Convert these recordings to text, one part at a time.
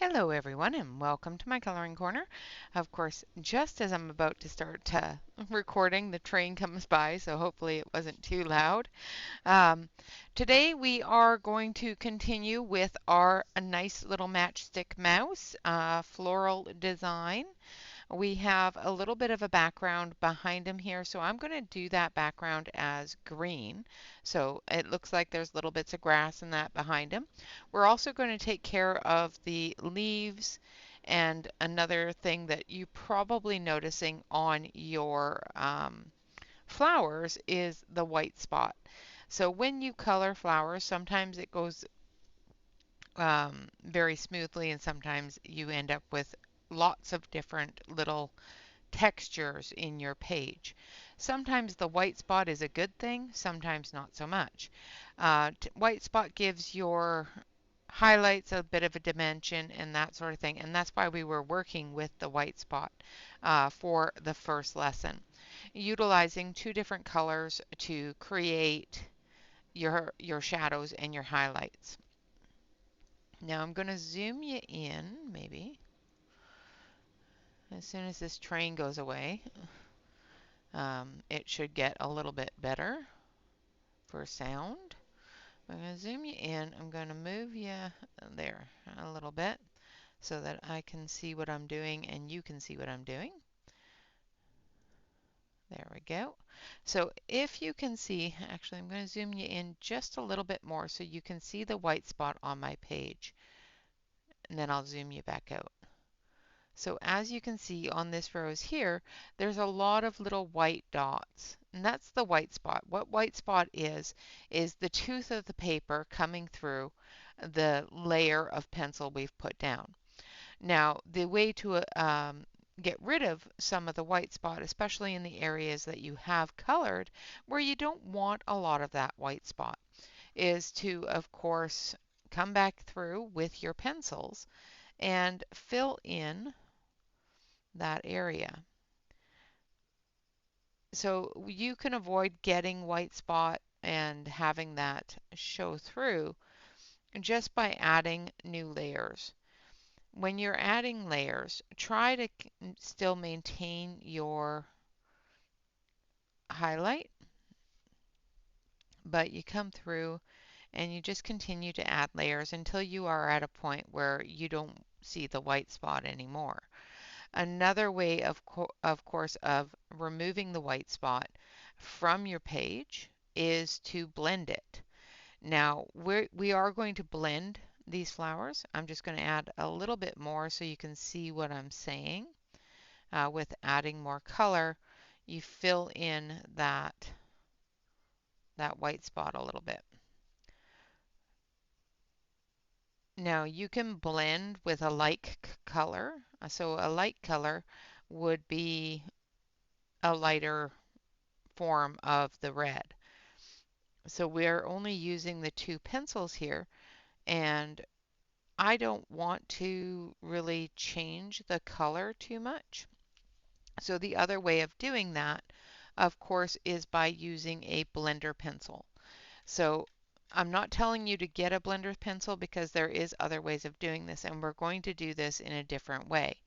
Hello everyone and welcome to my coloring corner. Of course, just as I'm about to start recording, the train comes by, so hopefully it wasn't too loud. Um, Today we are going to continue with our a nice little matchstick mouse floral design. We have a little bit of a background behind him here, so I'm going to do that background as green. So it looks like there's little bits of grass and that behind him. We're also going to take care of the leaves and another thing that you probably noticing on your flowers is the white spot. So when you color flowers, sometimes it goes very smoothly and sometimes you end up with lots of different little textures in your page. Sometimes the white spot is a good thing, sometimes not so much. White spot gives your highlights a bit of a dimension and that sort of thing, and that's why we were working with the white spot for the first lesson, utilizing two different colors to create your shadows and your highlights. Now I'm going to zoom you in, maybe, as soon as this train goes away. It should get a little bit better for sound. I'm going to zoom you in. I'm going to move you there a little bit so that I can see what I'm doing and you can see what I'm doing. There we go. So if you can see, actually I'm going to zoom you in just a little bit more so you can see the white spot on my page. And then I'll zoom you back out. So as you can see on this rose here, there's a lot of little white dots, and that's the white spot. What white spot is the tooth of the paper coming through the layer of pencil we've put down. Now, the way to get rid of some of the white spot, especially in the areas that you have colored, where you don't want a lot of that white spot, is to, of course, come back through with your pencils and fill in that area. So you can avoid getting white spot and having that show through just by adding new layers. When you're adding layers, try to still maintain your highlight, but you come through and you just continue to add layers until you are at a point where you don't see the white spot anymore. Another way, of course, of removing the white spot from your page is to blend it. Now, we are going to blend these flowers. I'm just going to add a little bit more so you can see what I'm saying. With adding more color, you fill in that white spot a little bit. Now, you can blend with a like color. So a light color would be a lighter form of the red. So we're only using the two pencils here, and I don't want to really change the color too much. So the other way of doing that, of course, is by using a blender pencil. So I'm not telling you to get a blender pencil because there is other ways of doing this, and we're going to do this in a different way.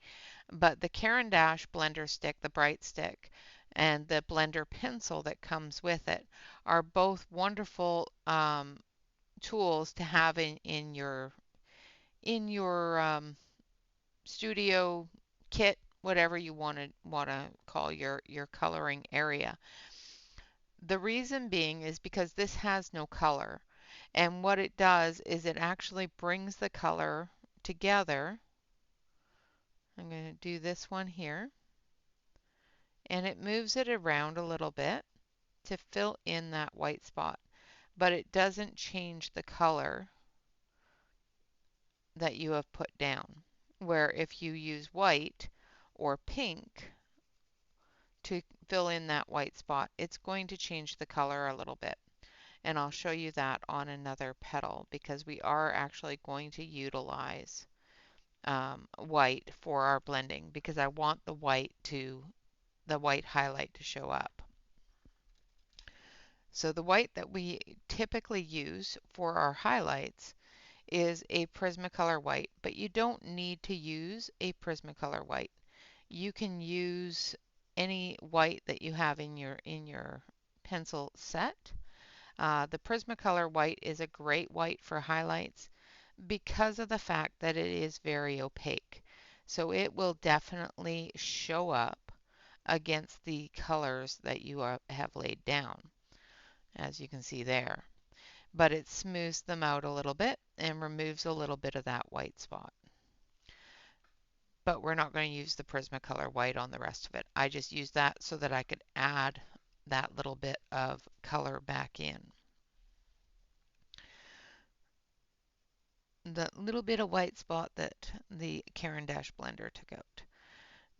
But the Caran d'Ache blender stick, the bright stick, and the blender pencil that comes with it are both wonderful tools to have in your studio kit, whatever you want to call your coloring area. The reason being is because this has no color, and what it does is it actually brings the color together. I'm going to do this one here, and it moves it around a little bit to fill in that white spot, but it doesn't change the color that you have put down. Where if you use white or pink to fill in that white spot, it's going to change the color a little bit. And I'll show you that on another petal because we are actually going to utilize white for our blending because I want the white highlight to show up. So the white that we typically use for our highlights is a Prismacolor white, but you don't need to use a Prismacolor white. You can use any white that you have in your pencil set. The Prismacolor white is a great white for highlights because of the fact that it is very opaque. So it will definitely show up against the colors that you have laid down, as you can see there. But it smooths them out a little bit and removes a little bit of that white spot. But we're not going to use the Prismacolor white on the rest of it. I just used that so that I could add that little bit of color back in. The little bit of white spot that the Caran d'Ache blender took out.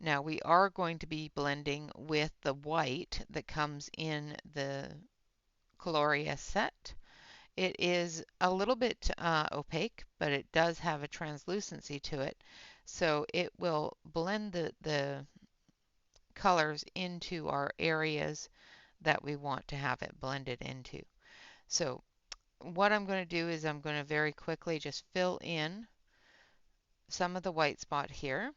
Now we are going to be blending with the white that comes in the Coloria set. It is a little bit opaque, but it does have a translucency to it. So it will blend the colors into our areas that we want to have it blended into. So what I'm going to do is I'm going to very quickly just fill in some of the white spot here.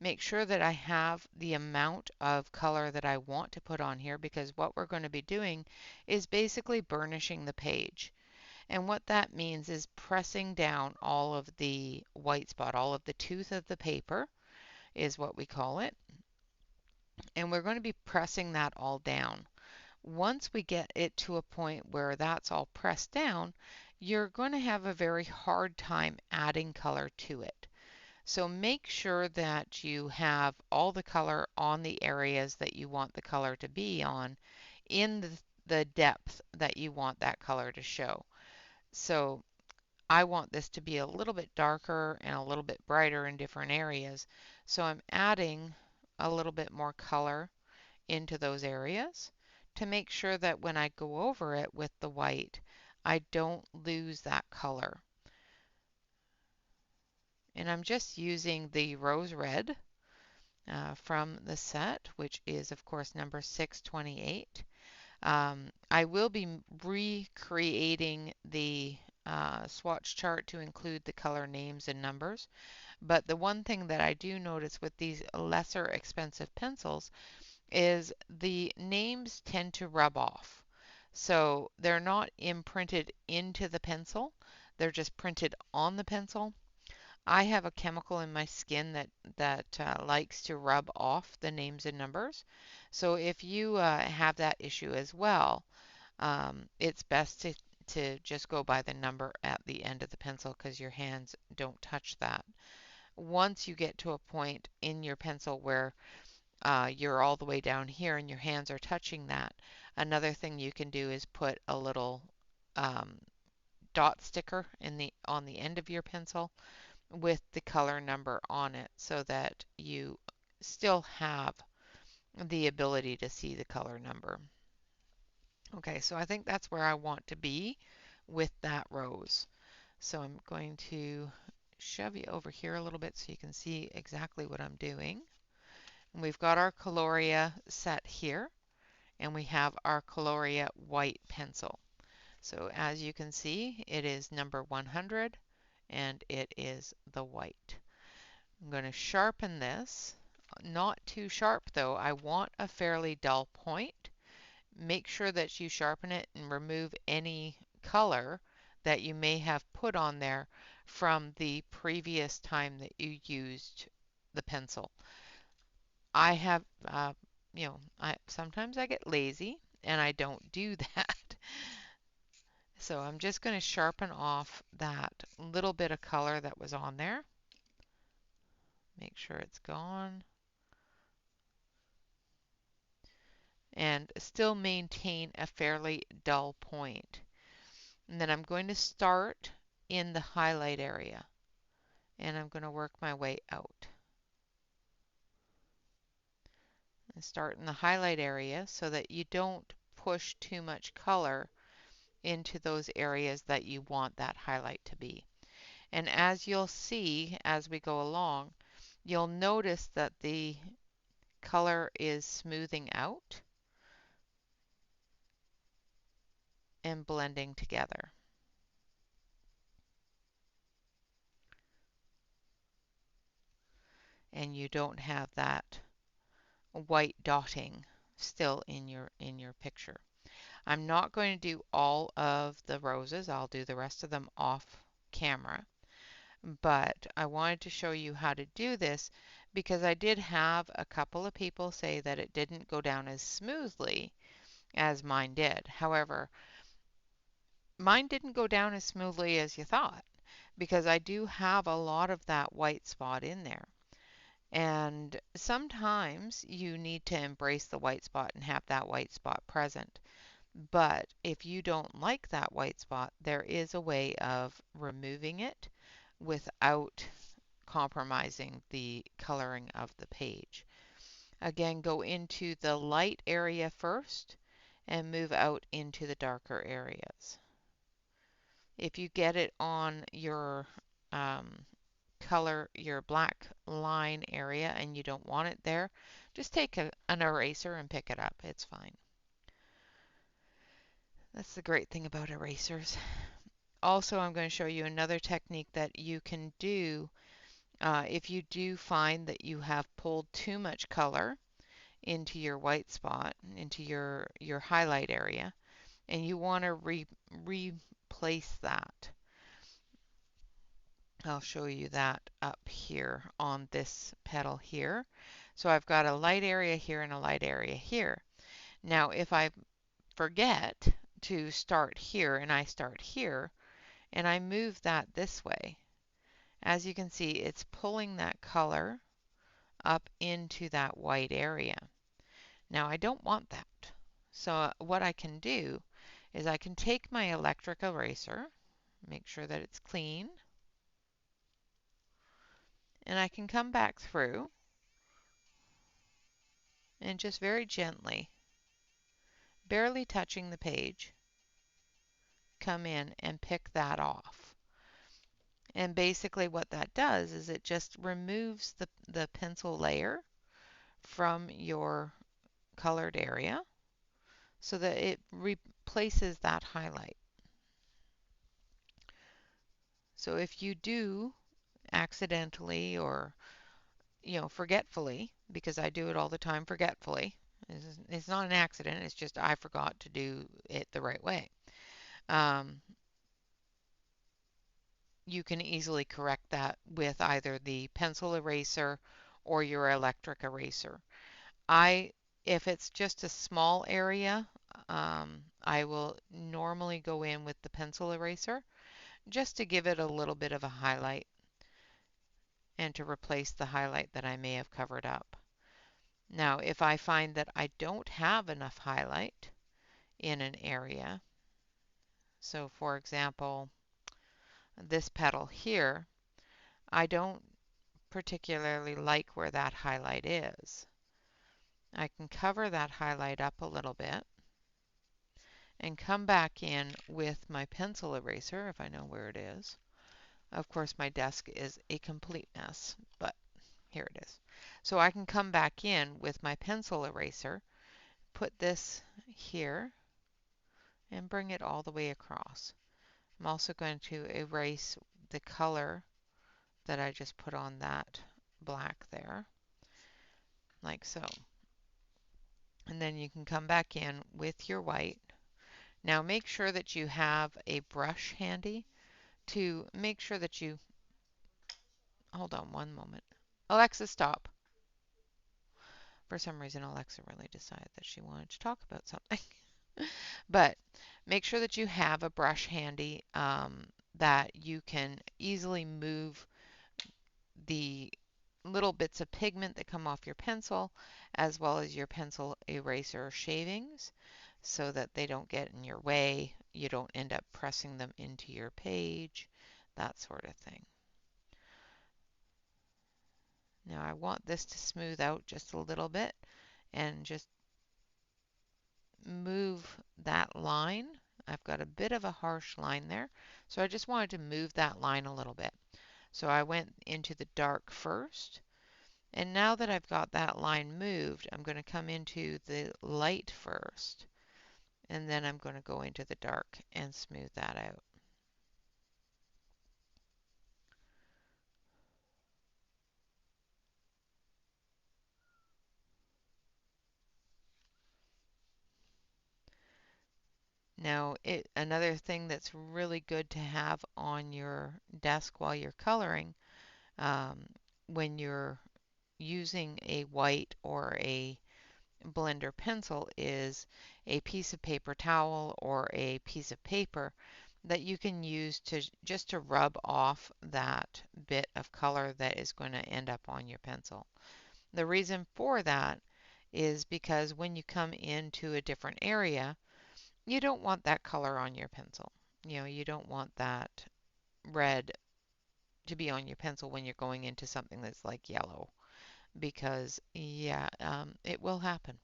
Make sure that I have the amount of color that I want to put on here, because what we're going to be doing is basically burnishing the page. And what that means is pressing down all of the white spot, all of the tooth of the paper is what we call it. And we're going to be pressing that all down. Once we get it to a point where that's all pressed down, you're going to have a very hard time adding color to it. So make sure that you have all the color on the areas that you want the color to be on in the depth that you want that color to show. So I want this to be a little bit darker and a little bit brighter in different areas. So I'm adding a little bit more color into those areas to make sure that when I go over it with the white, I don't lose that color. And I'm just using the rose red from the set, which is of course number 628. I will be recreating the swatch chart to include the color names and numbers. But the one thing that I do notice with these lesser expensive pencils is the names tend to rub off. So they're not imprinted into the pencil, they're just printed on the pencil. I have a chemical in my skin that likes to rub off the names and numbers. So if you have that issue as well, it's best to just go by the number at the end of the pencil, because your hands don't touch that. Once you get to a point in your pencil where you're all the way down here and your hands are touching that, another thing you can do is put a little um, dot sticker on the end of your pencil with the color number on it, so that you still have the ability to see the color number. Okay, so I think that's where I want to be with that rose. So I'm going to shove you over here a little bit so you can see exactly what I'm doing. And we've got our Coloria set here, and we have our Coloria white pencil. So as you can see, it is number 100, and it is the white. I'm going to sharpen this. Not too sharp though. I want a fairly dull point. Make sure that you sharpen it and remove any color that you may have put on there from the previous time that you used the pencil. I have, sometimes I get lazy and I don't do that. So I'm just going to sharpen off that little bit of color that was on there. Make sure it's gone. And still maintain a fairly dull point. And then I'm going to start in the highlight area, and I'm going to work my way out. And start in the highlight area so that you don't push too much color into those areas that you want that highlight to be. And as you'll see as we go along, you'll notice that the color is smoothing out and blending together. and you don't have that white dotting still in your picture. I'm not going to do all of the roses. I'll do the rest of them off camera. But I wanted to show you how to do this because I did have a couple of people say that it didn't go down as smoothly as mine did. However, mine didn't go down as smoothly as you thought because I do have a lot of that white spot in there. And sometimes you need to embrace the white spot and have that white spot present. But if you don't like that white spot, there is a way of removing it without compromising the coloring of the page. Again, go into the light area first and move out into the darker areas. If you get it on your color, your black line area and you don't want it there, just take an eraser and pick it up. It's fine. That's the great thing about erasers. Also, I'm going to show you another technique that you can do if you do find that you have pulled too much color into your white spot, into your highlight area, and you want to replace that. I'll show you that up here on this petal here. So I've got a light area here and a light area here. Now, if I forget to start here and I start here and I move that this way, as you can see, it's pulling that color up into that white area. Now, I don't want that. So what I can do is I can take my electric eraser, make sure that it's clean, and I can come back through and just very gently, barely touching the page, come in and pick that off. And basically what that does is it just removes the pencil layer from your colored area so that it replaces that highlight. So if you do accidentally or forgetfully, because I do it all the time forgetfully, it's not an accident, it's just I forgot to do it the right way. Um, you can easily correct that with either the pencil eraser or your electric eraser. If it's just a small area, I will normally go in with the pencil eraser just to give it a little bit of a highlight and to replace the highlight that I may have covered up. Now, if I find that I don't have enough highlight in an area, so for example, this petal here, I don't particularly like where that highlight is. I can cover that highlight up a little bit and come back in with my pencil eraser if I know where it is. Of course, my desk is a complete mess, but here it is. So I can come back in with my pencil eraser, put this here, and bring it all the way across. I'm also going to erase the color that I just put on that black there, like so. And then you can come back in with your white. Now make sure that you have a brush handy to make sure that you, hold on one moment. Alexa, stop. For some reason, Alexa really decided that she wanted to talk about something. But make sure that you have a brush handy that you can easily move the little bits of pigment that come off your pencil as well as your pencil eraser shavings so that they don't get in your way. You don't end up pressing them into your page, that sort of thing. Now I want this to smooth out just a little bit and just move that line. I've got a bit of a harsh line there, so I just wanted to move that line a little bit. So I went into the dark first, and now that I've got that line moved, I'm going to come into the light first, and then I'm going to go into the dark and smooth that out. Now, another thing that's really good to have on your desk while you're coloring, um, when you're using a white or a blender pencil, is a piece of paper towel or a piece of paper that you can use to just to rub off that bit of color that is going to end up on your pencil. The reason for that is because when you come into a different area, you don't want that color on your pencil. You know, you don't want that red to be on your pencil when you're going into something that's like yellow because, yeah, it will happen.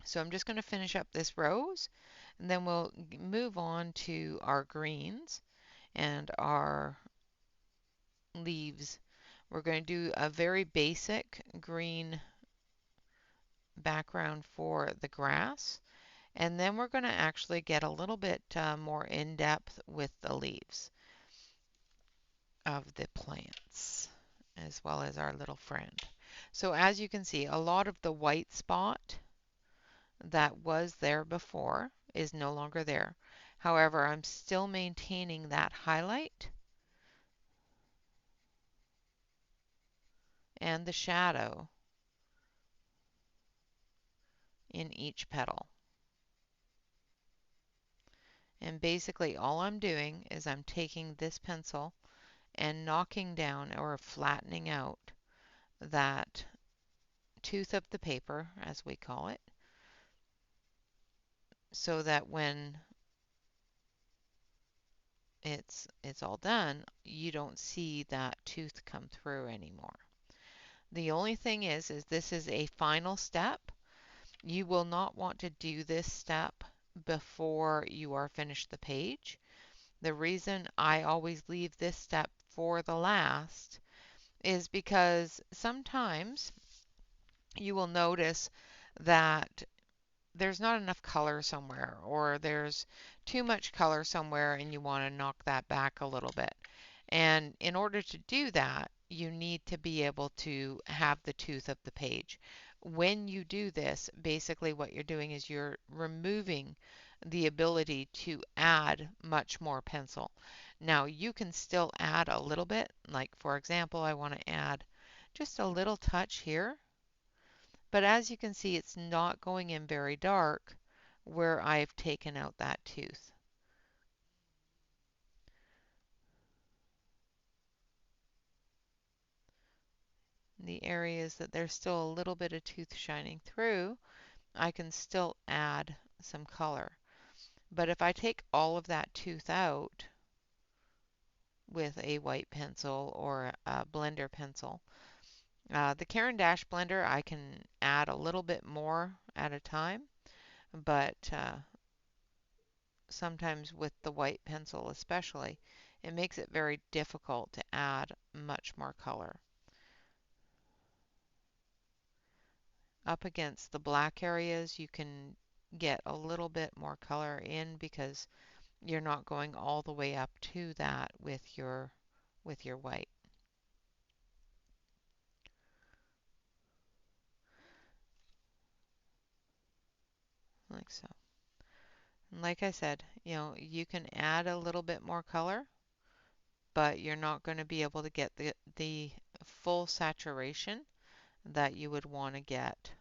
So I'm just going to finish up this rose and then we'll move on to our greens and our leaves. We're going to do a very basic green background for the grass, and then we're going to actually get a little bit more in depth with the leaves of the plants as well as our little friend. So as you can see, a lot of the white spot that was there before is no longer there. However, I'm still maintaining that highlight and the shadow in each petal. And basically all I'm doing is I'm taking this pencil and knocking down or flattening out that tooth of the paper, as we call it, so that when it's all done, you don't see that tooth come through anymore. The only thing is this is a final step. You will not want to do this step before you are finished the page. The reason I always leave this step for the last is because sometimes you will notice that there's not enough color somewhere, or there's too much color somewhere and you want to knock that back a little bit. And in order to do that, you need to be able to have the tooth of the page. When you do this, basically what you're doing is you're removing the ability to add much more pencil. Now you can still add a little bit, like for example, I want to add just a little touch here. But as you can see, it's not going in very dark where I've taken out that tooth. The areas that there's still a little bit of tooth shining through, I can still add some color. But if I take all of that tooth out with a white pencil or a blender pencil, the Caran d'Ache blender, I can add a little bit more at a time, but sometimes with the white pencil especially, it makes it very difficult to add much more color. Up against the black areas, you can get a little bit more color in because you're not going all the way up to that with your white. Like so. And like I said, you know, you can add a little bit more color, but you're not going to be able to get the full saturation that you would want to get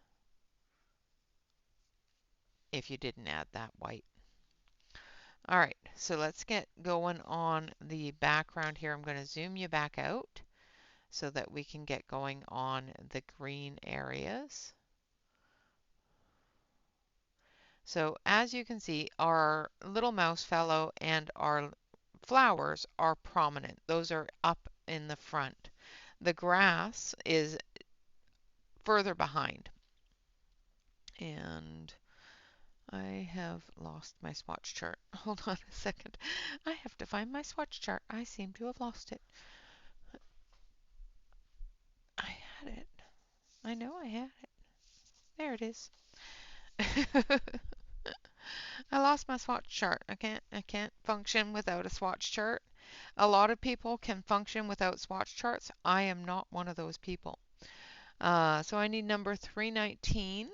if you didn't add that white. All right, so let's get going on the background here. I'm going to zoom you back out so that we can get going on the green areas. So as you can see, our little mouse fellow and our flowers are prominent. Those are up in the front. The grass is further behind. And I have lost my swatch chart. Hold on a second. I have to find my swatch chart. I seem to have lost it. I had it. I know I had it. There it is. I lost my swatch chart. I can't function without a swatch chart. A lot of people can function without swatch charts. I am not one of those people. So I need number 319,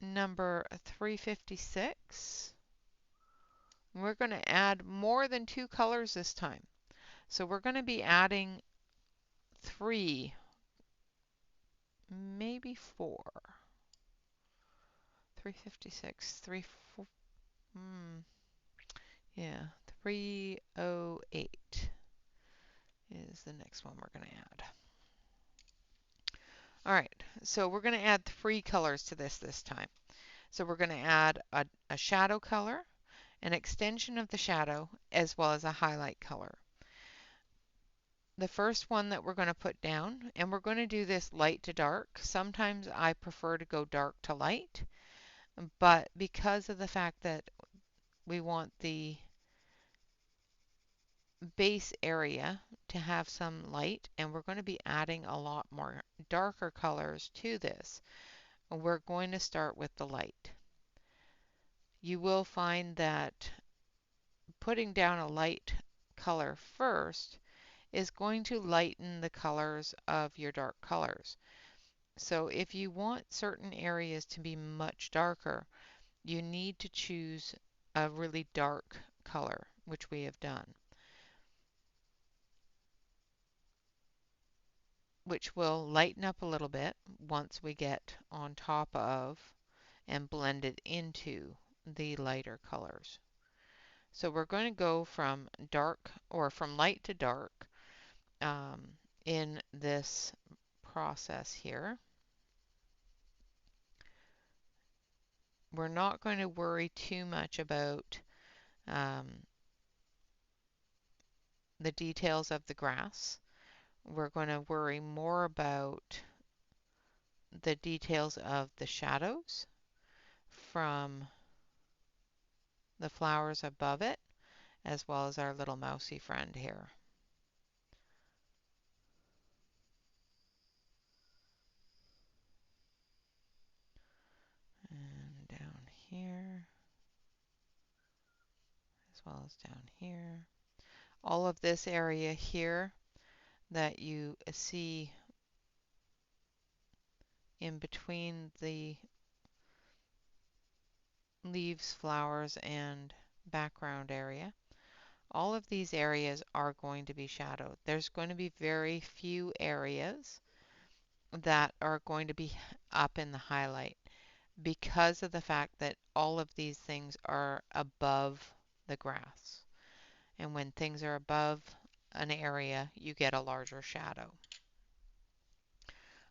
number 356. We're going to add more than 2 colors this time. So we're going to be adding 3, maybe 4. 356, 3, 4, yeah, 308 is the next one we're going to add. All right, so we're going to add 3 colors to this time. So we're going to add a shadow color, an extension of the shadow, as well as a highlight color. The first one that we're going to put down, and we're going to do this light to dark. Sometimes I prefer to go dark to light, but because of the fact that we want the base area to have some light, and we're going to be adding a lot more darker colors to this, we're going to start with the light. You will find that putting down a light color first is going to lighten the colors of your dark colors. So if you want certain areas to be much darker, you need to choose a really dark color, which we have done, which will lighten up a little bit once we get on top of and blend it into the lighter colors. So we're going to go from dark or from light to dark um, in this process here. We're not going to worry too much about um, the details of the grass. We're going to worry more about the details of the shadows from the flowers above it, as well as our little mousy friend here. And down here, as well as down here. All of this area here that you see in between the leaves, flowers, and background area. All of these areas are going to be shadowed. There's going to be very few areas that are going to be up in the highlight because of the fact that all of these things are above the grass. And when things are above an area, you get a larger shadow.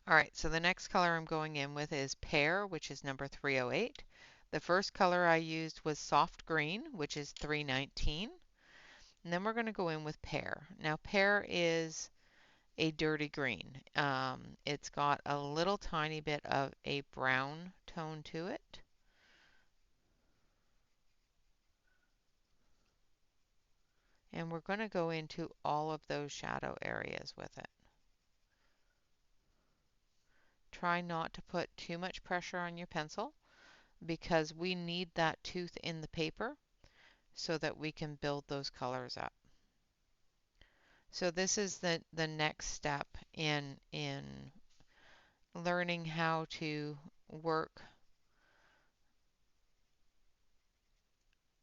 All right, so the next color I'm going in with is Pear, which is number 308. The first color I used was soft green, which is 319. And then we're going to go in with Pear. Now, Pear is a dirty green. It's got a little tiny bit of a brown tone to it. And we're going to go into all of those shadow areas with it. Try not to put too much pressure on your pencil because we need that tooth in the paper so that we can build those colors up. So this is the next step in learning how to work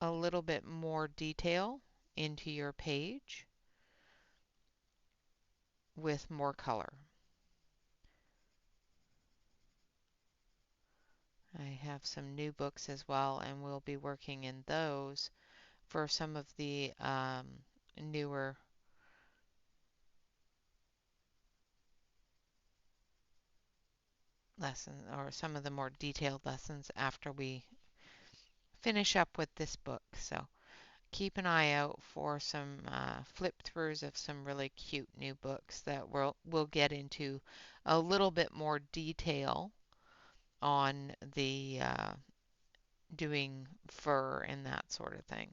a little bit more detail into your page with more color. I have some new books as well, and we'll be working in those for some of the newer lessons or some of the more detailed lessons after we finish up with this book. So keep an eye out for some flip throughs of some really cute new books that we'll get into a little bit more detail on the doing fur and that sort of thing.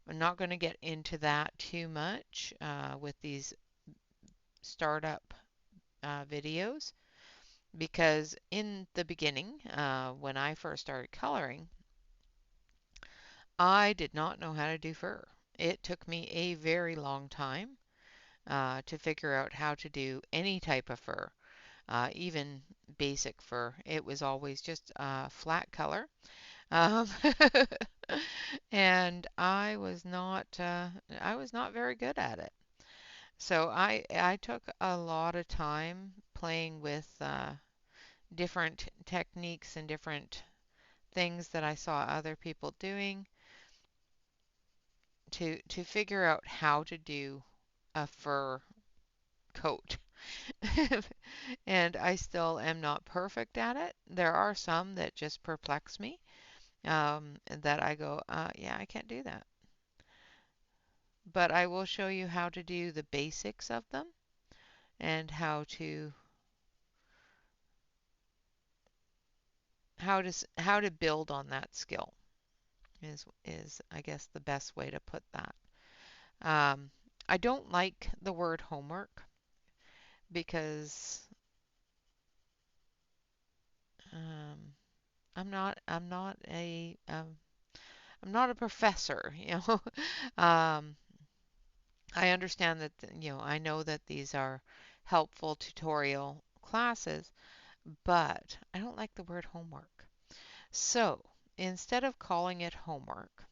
I'm not going to get into that too much with these startup videos because in the beginning, when I first started coloring, I did not know how to do fur. It took me a very long time to figure out how to do any type of fur, even basic fur. It was always just a flat color. Um, and I was not very good at it. So I took a lot of time playing with different techniques and different things that I saw other people doing to figure out how to do a fur coat. And I still am not perfect at it. There are some that just perplex me, that I go, yeah, I can't do that. But I will show you how to do the basics of them and how to build on that skill is I guess the best way to put that. Um, I don't like the word homework because um, I'm not a professor, you know. um, I understand that I know that these are helpful tutorial classes, but I don't like the word homework. So instead of calling it homework,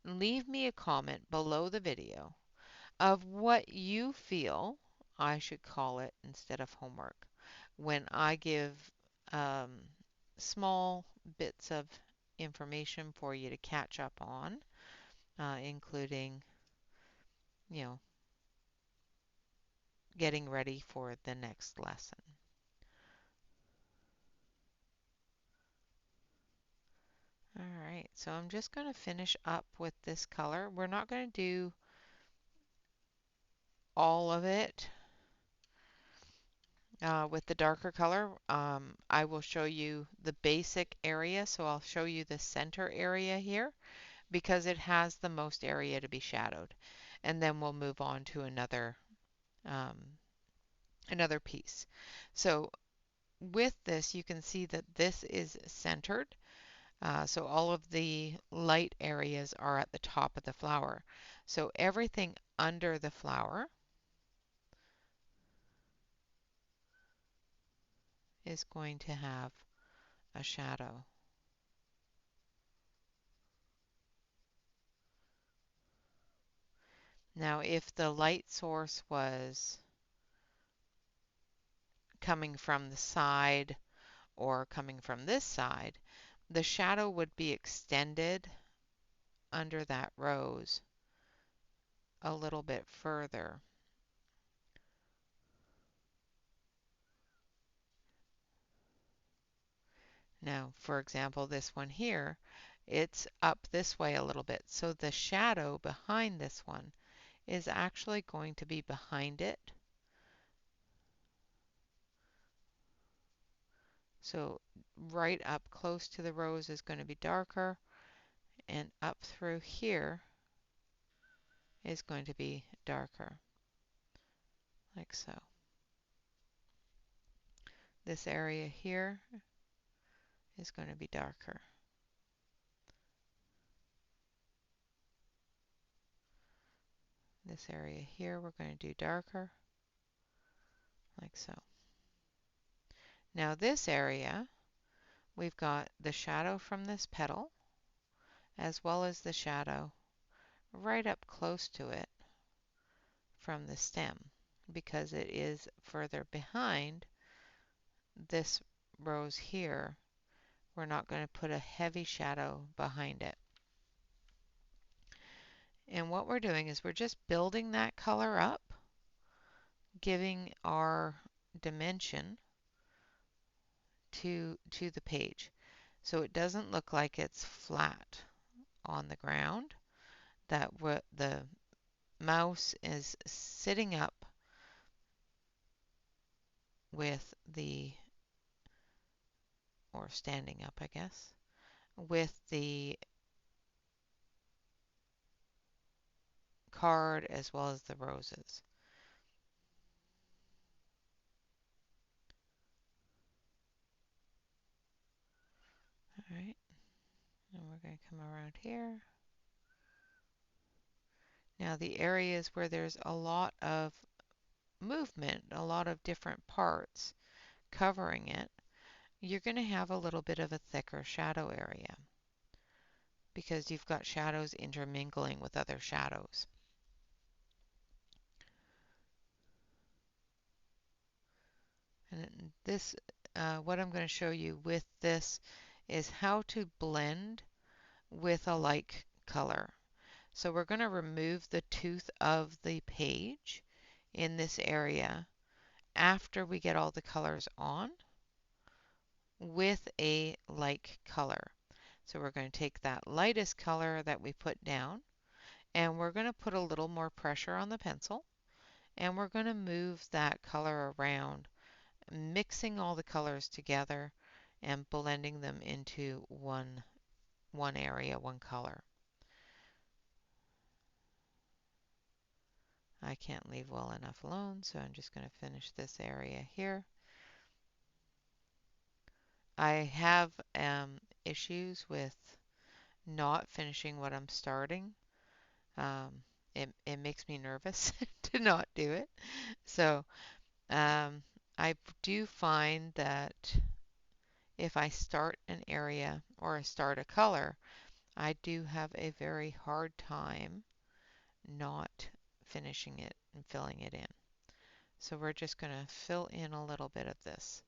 leave me a comment below the video of what you feel I should call it instead of homework when I give um, small bits of information for you to catch up on, including, you know, getting ready for the next lesson. All right, so I'm just going to finish up with this color. We're not going to do all of it with the darker color. I will show you the basic area, so I'll show you the center area here because it has the most area to be shadowed. And then we'll move on to um, another piece. So with this, you can see that this is centered. So all of the light areas are at the top of the flower. So everything under the flower is going to have a shadow. Now, if the light source was coming from the side or coming from this side, the shadow would be extended under that rose a little bit further. Now, for example, this one here, it's up this way a little bit. So the shadow behind this one is actually going to be behind it. So right up close to the rose is going to be darker, and up through here is going to be darker, like so. This area here is going to be darker. This area here we're going to do darker, like so. Now this area, we've got the shadow from this petal, as well as the shadow right up close to it from the stem, because it is further behind this rose here. We're not going to put a heavy shadow behind it. And what we're doing is we're just building that color up, giving our dimension to the page. So it doesn't look like it's flat on the ground, that the mouse is sitting up with the, or standing up, I guess, with the card as well as the roses. All right, and we're going to come around here. Now the areas where there's a lot of movement, a lot of different parts covering it, you're going to have a little bit of a thicker shadow area because you've got shadows intermingling with other shadows. And this, what I'm going to show you with this is how to blend with a like color. So we're going to remove the tooth of the page in this area after we get all the colors on with a like color. So we're going to take that lightest color that we put down and we're going to put a little more pressure on the pencil and we're going to move that color around, mixing all the colors together and blending them into one area, one color. I can't leave well enough alone, so I'm just going to finish this area here. I have issues with not finishing what I'm starting. Um, it makes me nervous to not do it. So um, I do find that if I start an area or I start a color, I do have a very hard time not finishing it and filling it in. So we're just going to fill in a little bit of this.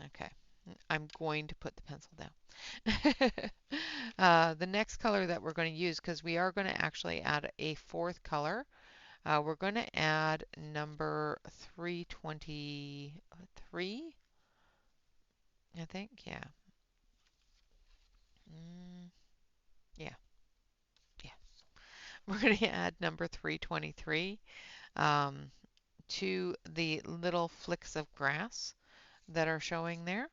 Okay, I'm going to put the pencil down. The next color that we're going to use, because we are going to actually add a fourth color, we're going to add number 323, I think. Yeah. Mm, yeah. Yeah. We're going to add number 323 um, to the little flicks of grass that are showing there,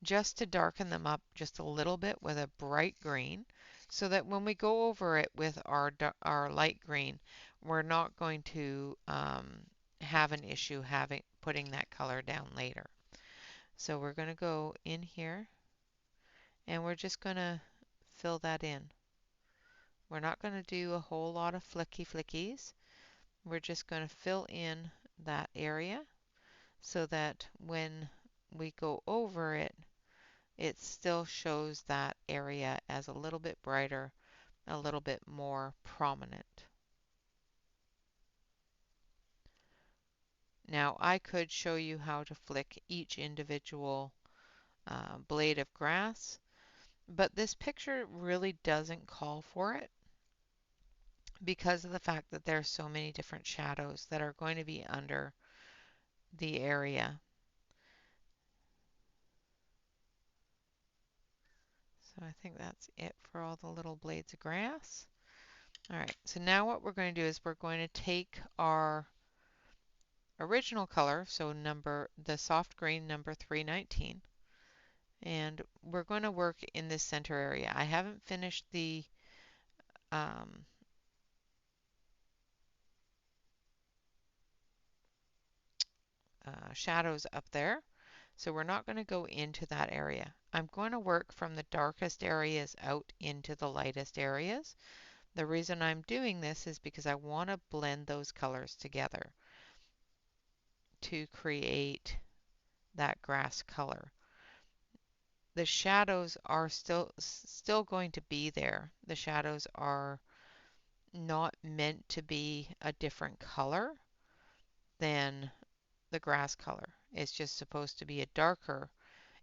just to darken them up just a little bit with a bright green so that when we go over it with our light green, we're not going to have an issue putting that color down later. So we're going to go in here and we're just going to fill that in. We're not going to do a whole lot of flickies. We're just going to fill in that area so that when we go over it, it still shows that area as a little bit brighter, a little bit more prominent. Now I could show you how to flick each individual blade of grass, but this picture really doesn't call for it because of the fact that there's so many different shadows that are going to be under the area. So I think that's it for all the little blades of grass. All right, so now what we're going to do is we're going to take our original color, so the soft green number 319, and we're going to work in this center area. I haven't finished the um, shadows up there, so we're not going to go into that area. I'm going to work from the darkest areas out into the lightest areas. The reason I'm doing this is because I want to blend those colors together to create that grass color. The shadows are still going to be there. The shadows are not meant to be a different color than the grass color. It's just supposed to be a darker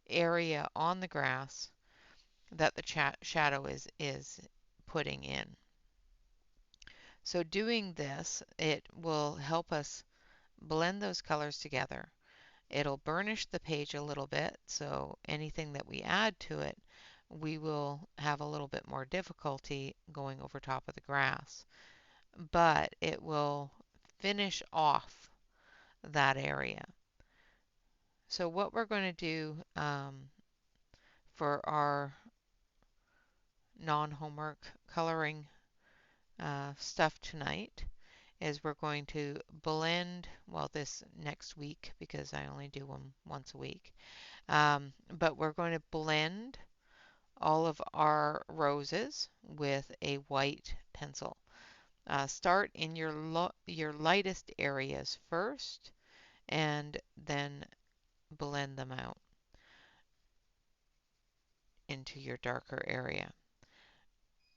area on the grass that the shadow is putting in. So doing this, it will help us blend those colors together. It'll burnish the page a little bit, so anything that we add to it, we will have a little bit more difficulty going over top of the grass. But it will finish off that area. So what we're going to do for our non-homework coloring stuff tonight is we're going to blend, well, this next week because I only do them once a week, but we're going to blend all of our roses with a white pencil. Start in your lightest areas first and then blend them out into your darker area.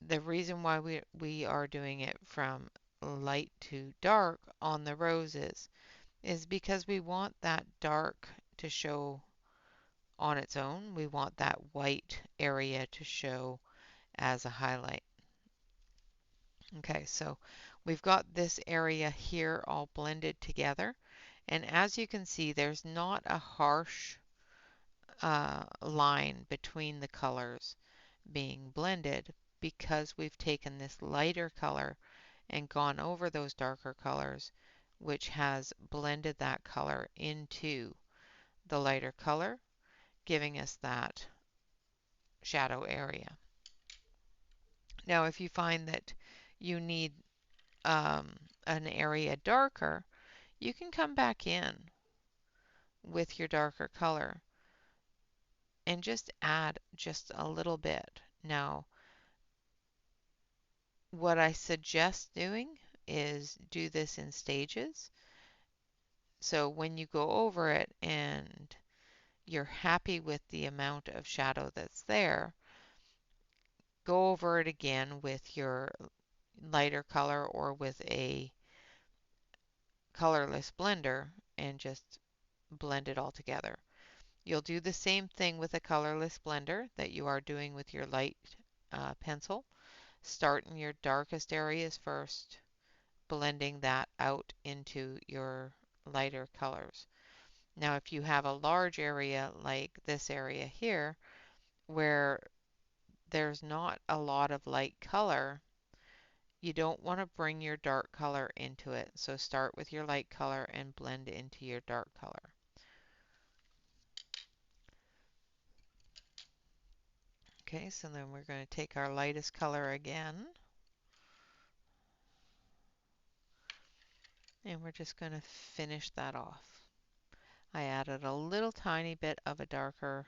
The reason why we are doing it from light to dark on the roses is because we want that dark to show on its own. We want that white area to show as a highlight. Okay, so we've got this area here all blended together. And as you can see, there's not a harsh line between the colors being blended because we've taken this lighter color and gone over those darker colors, which has blended that color into the lighter color, giving us that shadow area. Now, if you find that you need an area darker, you can come back in with your darker color and just add just a little bit. Now, what I suggest doing is do this in stages. So when you go over it and you're happy with the amount of shadow that's there, go over it again with your lighter color or with a colorless blender and just blend it all together. You'll do the same thing with a colorless blender that you are doing with your light pencil. Start in your darkest areas first, blending that out into your lighter colors. Now, if you have a large area like this area here, where there's not a lot of light color, you don't want to bring your dark color into it. So start with your light color and blend into your dark color. Okay, so then we're going to take our lightest color again, and we're just going to finish that off. I added a little tiny bit of the darker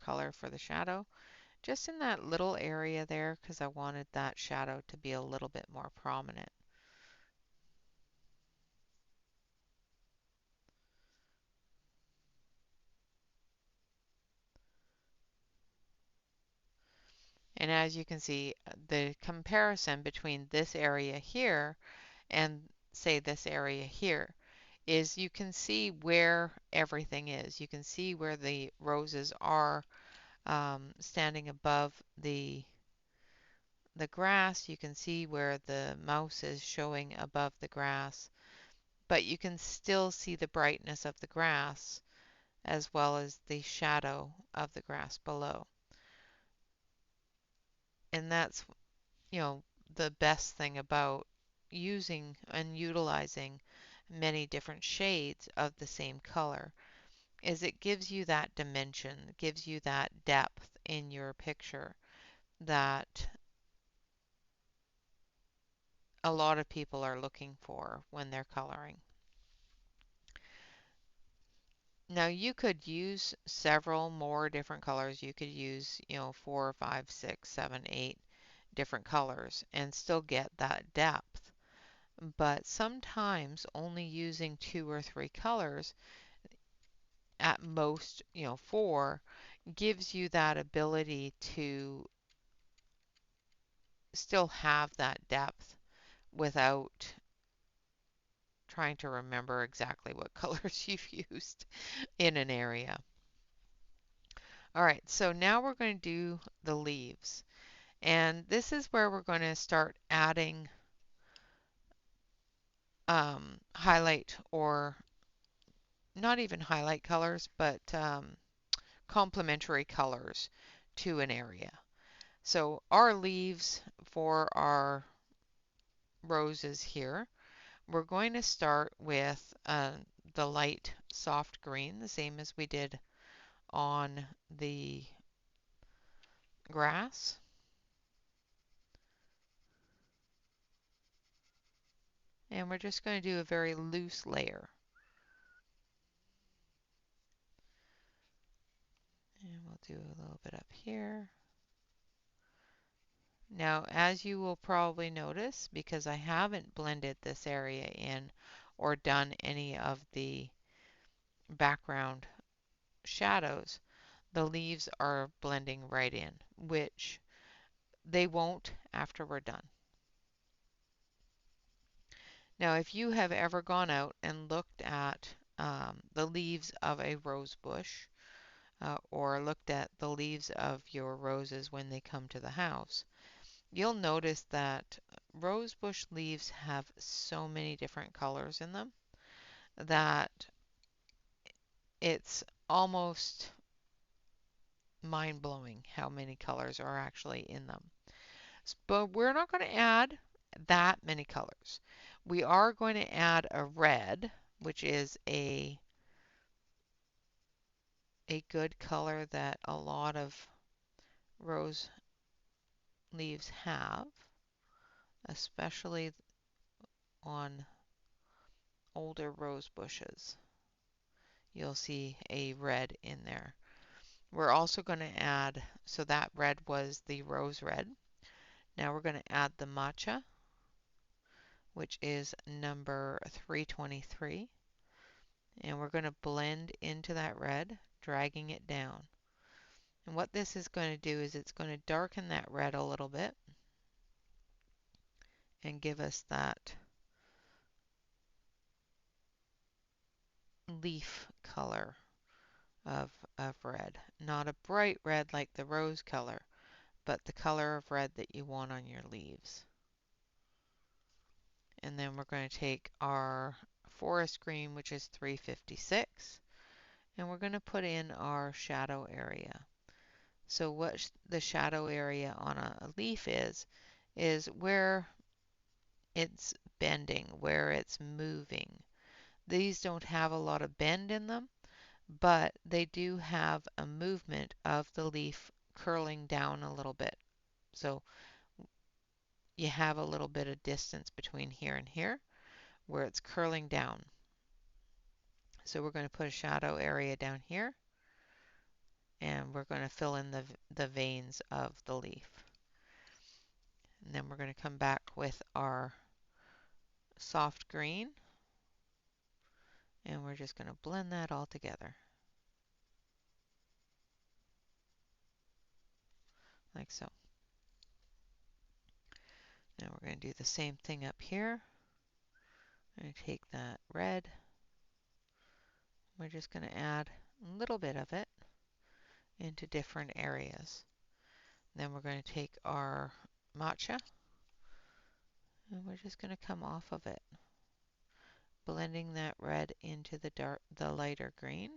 color for the shadow, just in that little area there because I wanted that shadow to be a little bit more prominent. And as you can see, the comparison between this area here and say this area here is you can see where everything is. You can see where the roses are standing above the grass. You can see where the mouse is showing above the grass, but you can still see the brightness of the grass as well as the shadow of the grass below. And that's, the best thing about using and utilizing many different shades of the same color is it gives you that dimension, gives you that depth in your picture that a lot of people are looking for when they're coloring. Now you could use several more different colors. You could use, 4, 5, 6, 7, 8 different colors and still get that depth. But sometimes only using 2 or 3 colors, at most, 4, gives you that ability to still have that depth without trying to remember exactly what colors you've used in an area. All right, so now we're going to do the leaves. And this is where we're going to start adding highlight, or not even highlight colors, but complementary colors to an area. So our leaves for our roses here, we're going to start with the light soft green, the same as we did on the grass. And we're just going to do a very loose layer. And we'll do a little bit up here. Now, as you will probably notice, because I haven't blended this area in or done any of the background shadows, the leaves are blending right in, which they won't after we're done. Now, if you have ever gone out and looked at the leaves of a rose bush or looked at the leaves of your roses when they come to the house, you'll notice that rose bush leaves have so many different colors in them that it's almost mind-blowing how many colors are actually in them. But we're not going to add that many colors. We are going to add a red, which is a good color that a lot of rose leaves have, especially on older rose bushes. You'll see a red in there. We're also going to add, so that red was the rose red. Now we're going to add the matcha, which is number 323. And we're going to blend into that red, dragging it down. And what this is going to do is it's going to darken that red a little bit and give us that leaf color of, of red. Not a bright red like the rose color, but the color of red that you want on your leaves. And then we're going to take our forest green, which is 356, and we're going to put in our shadow area. So what the shadow area on a leaf is where it's bending, where it's moving. These don't have a lot of bend in them, but they do have a movement of the leaf curling down a little bit. So you have a little bit of distance between here and here where it's curling down. So we're going to put a shadow area down here, and we're going to fill in the veins of the leaf. And then we're going to come back with our soft green, and we're just going to blend that all together like so. Now we're going to do the same thing up here. I'm going to take that red. We're just going to add a little bit of it into different areas. Then we're going to take our matcha, and we're just going to come off of it, blending that red into the lighter green.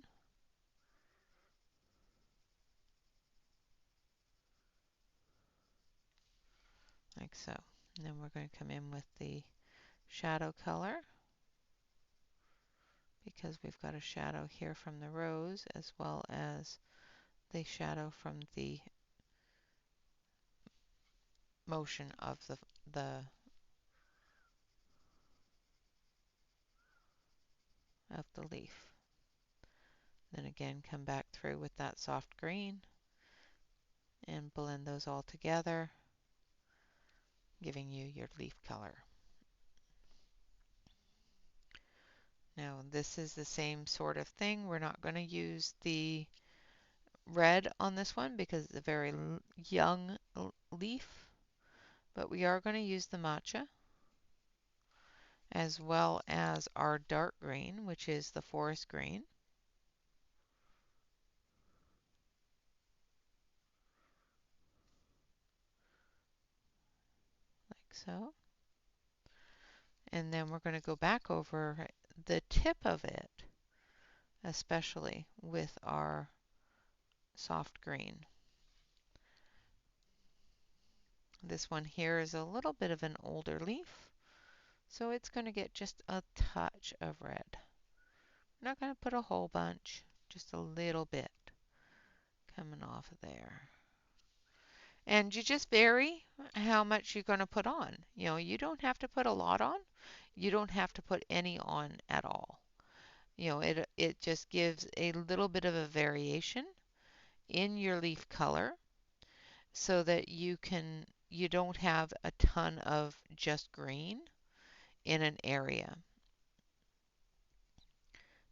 Like so. And then we're going to come in with the shadow color, because we've got a shadow here from the rose as well as the shadow from the motion of the of the leaf. Then again, come back through with that soft green and blend those all together, giving you your leaf color. Now this is the same sort of thing. We're not going to use the red on this one because it's a very young leaf, but we are going to use the matcha as well as our dark green, which is the forest green. Like so. And then we're going to go back over the tip of it, especially with our soft green. This one here is a little bit of an older leaf, so it's going to get just a touch of red. I'm not going to put a whole bunch, just a little bit coming off of there. And you just vary how much you're going to put on. You know, you don't have to put a lot on. You don't have to put any on at all. You know, it just gives a little bit of a variation in your leaf color so that you can you don't have a ton of just green in an area,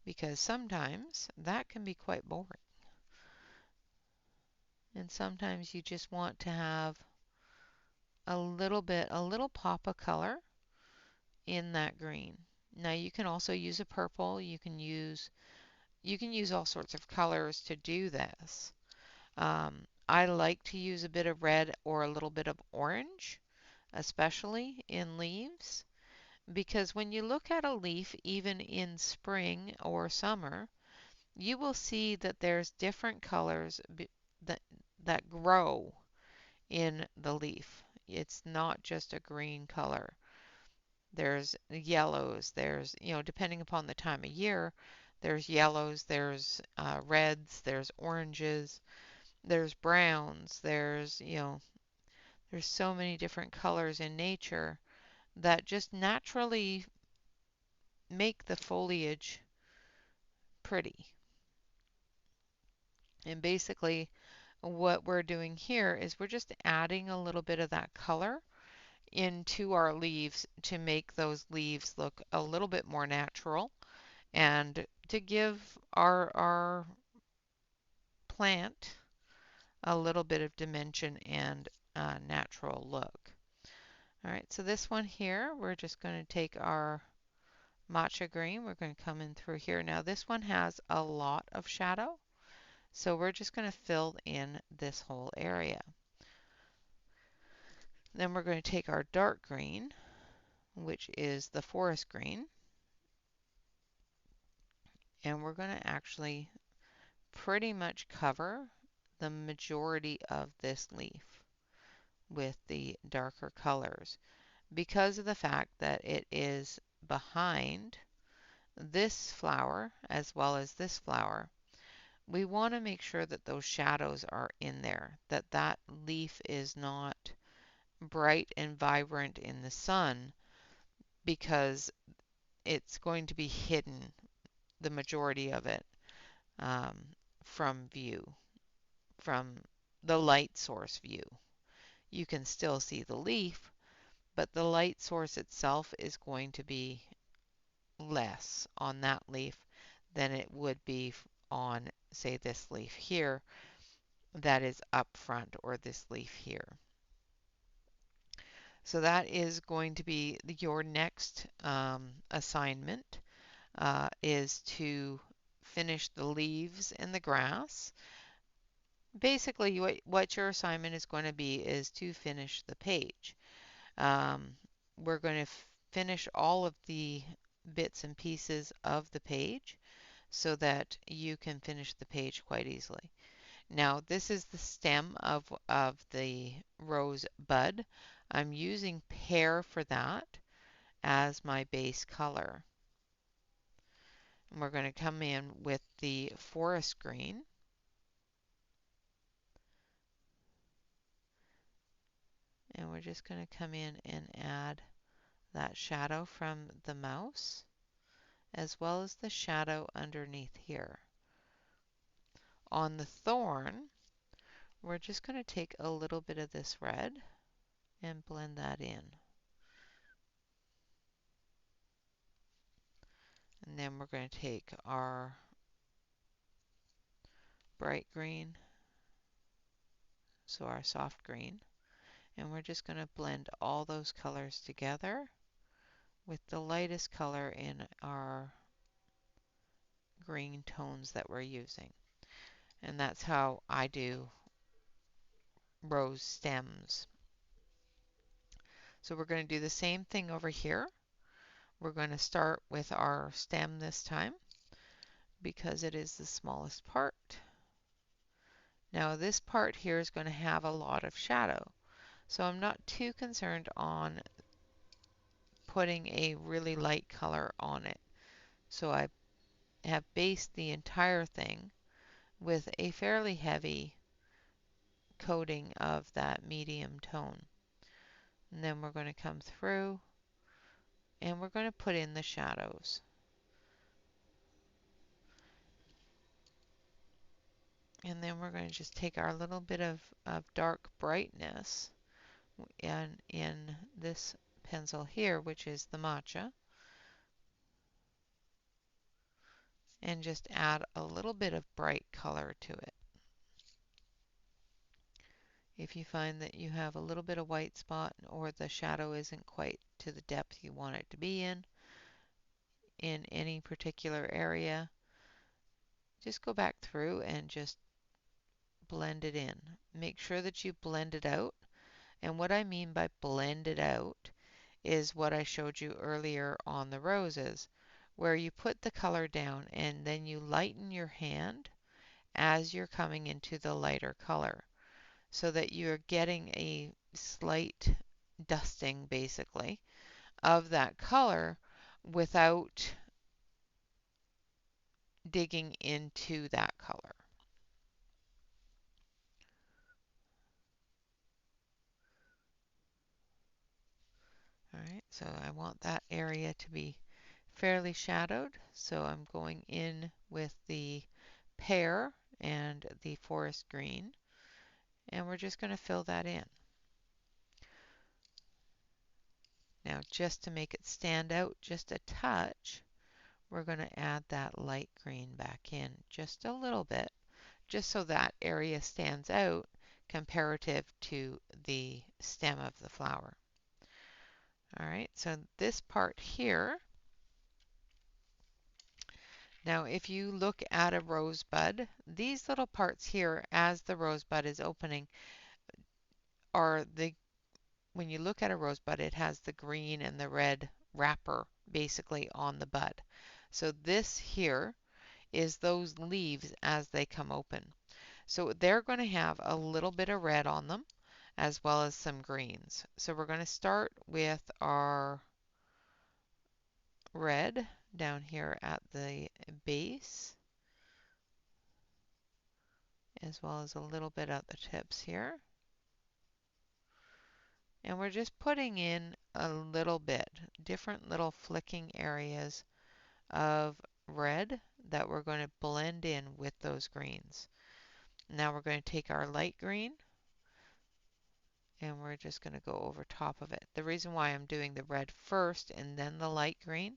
because sometimes that can be quite boring. And sometimes you just want to have a little pop of color in that green. Now you can also use a purple, you can use all sorts of colors to do this. I like to use a bit of red or a little bit of orange, especially in leaves, because when you look at a leaf, even in spring or summer, you will see that there's different colors that, that grow in the leaf. It's not just a green color. There's yellows, there's, depending upon the time of year, there's yellows, there's reds, there's oranges, there's browns, there's so many different colors in nature that just naturally make the foliage pretty. And basically, what we're doing here is we're just adding a little bit of that color into our leaves to make those leaves look a little bit more natural and to give our plant a little bit of dimension and natural look. All right, so this one here, we're just going to take our matcha green. We're going to come in through here. Now this one has a lot of shadow, so we're just going to fill in this whole area. Then we're going to take our dark green, which is the forest green, and we're going to actually pretty much cover the majority of this leaf with the darker colors because of the fact that it is behind this flower as well as this flower. We want to make sure that those shadows are in there, that that leaf is not bright and vibrant in the sun because it's going to be hidden, the majority of it, um, from view, from the light source view. You can still see the leaf, but the light source itself is going to be less on that leaf than it would be on, say, this leaf here that is up front, or this leaf here. So that is going to be your next assignment, is to finish the leaves and the grass. Basically, what your assignment is going to be is to finish the page. Um, we're going to finish all of the bits and pieces of the page so that you can finish the page quite easily. Now, this is the stem of the rose bud. I'm using pear for that as my base color. And we're going to come in with the forest green. And we're just going to come in and add that shadow from the mouse as well as the shadow underneath here. On the thorn, we're just going to take a little bit of this red and blend that in. And then we're going to take our bright green, so our soft green, and we're just going to blend all those colors together with the lightest color in our green tones that we're using. And that's how I do rose stems. So we're going to do the same thing over here. We're going to start with our stem this time because it is the smallest part. Now this part here is going to have a lot of shadow, so I'm not too concerned on putting a really light color on it. So I have based the entire thing with a fairly heavy coating of that medium tone. And then we're going to come through and we're going to put in the shadows. And then we're going to just take our little bit of dark brightness in this pencil here, which is the matcha, and just add a little bit of bright color to it. If you find that you have a little bit of white spot or the shadow isn't quite to the depth you want it to be in any particular area, just go back through and just blend it in. Make sure that you blend it out. And what I mean by blend it out is what I showed you earlier on the roses, where you put the color down and then you lighten your hand as you're coming into the lighter color, so that you're getting a slight dusting basically of that color without digging into that color. All right, so I want that area to be fairly shadowed, so I'm going in with the pear and the forest green, and we're just going to fill that in. Now, just to make it stand out just a touch, we're going to add that light green back in just a little bit, just so that area stands out comparative to the stem of the flower. All right, so this part here, now if you look at a rosebud, these little parts here as the rosebud is opening are when you look at a rosebud, it has the green and the red wrapper basically on the bud. So this here is those leaves as they come open. So they're going to have a little bit of red on them as well as some greens. So we're going to start with our red down here at the base, as well as a little bit at the tips here. And we're just putting in a little bit, different little flicking areas of red that we're going to blend in with those greens. Now we're going to take our light green and we're just going to go over top of it. The reason why I'm doing the red first and then the light green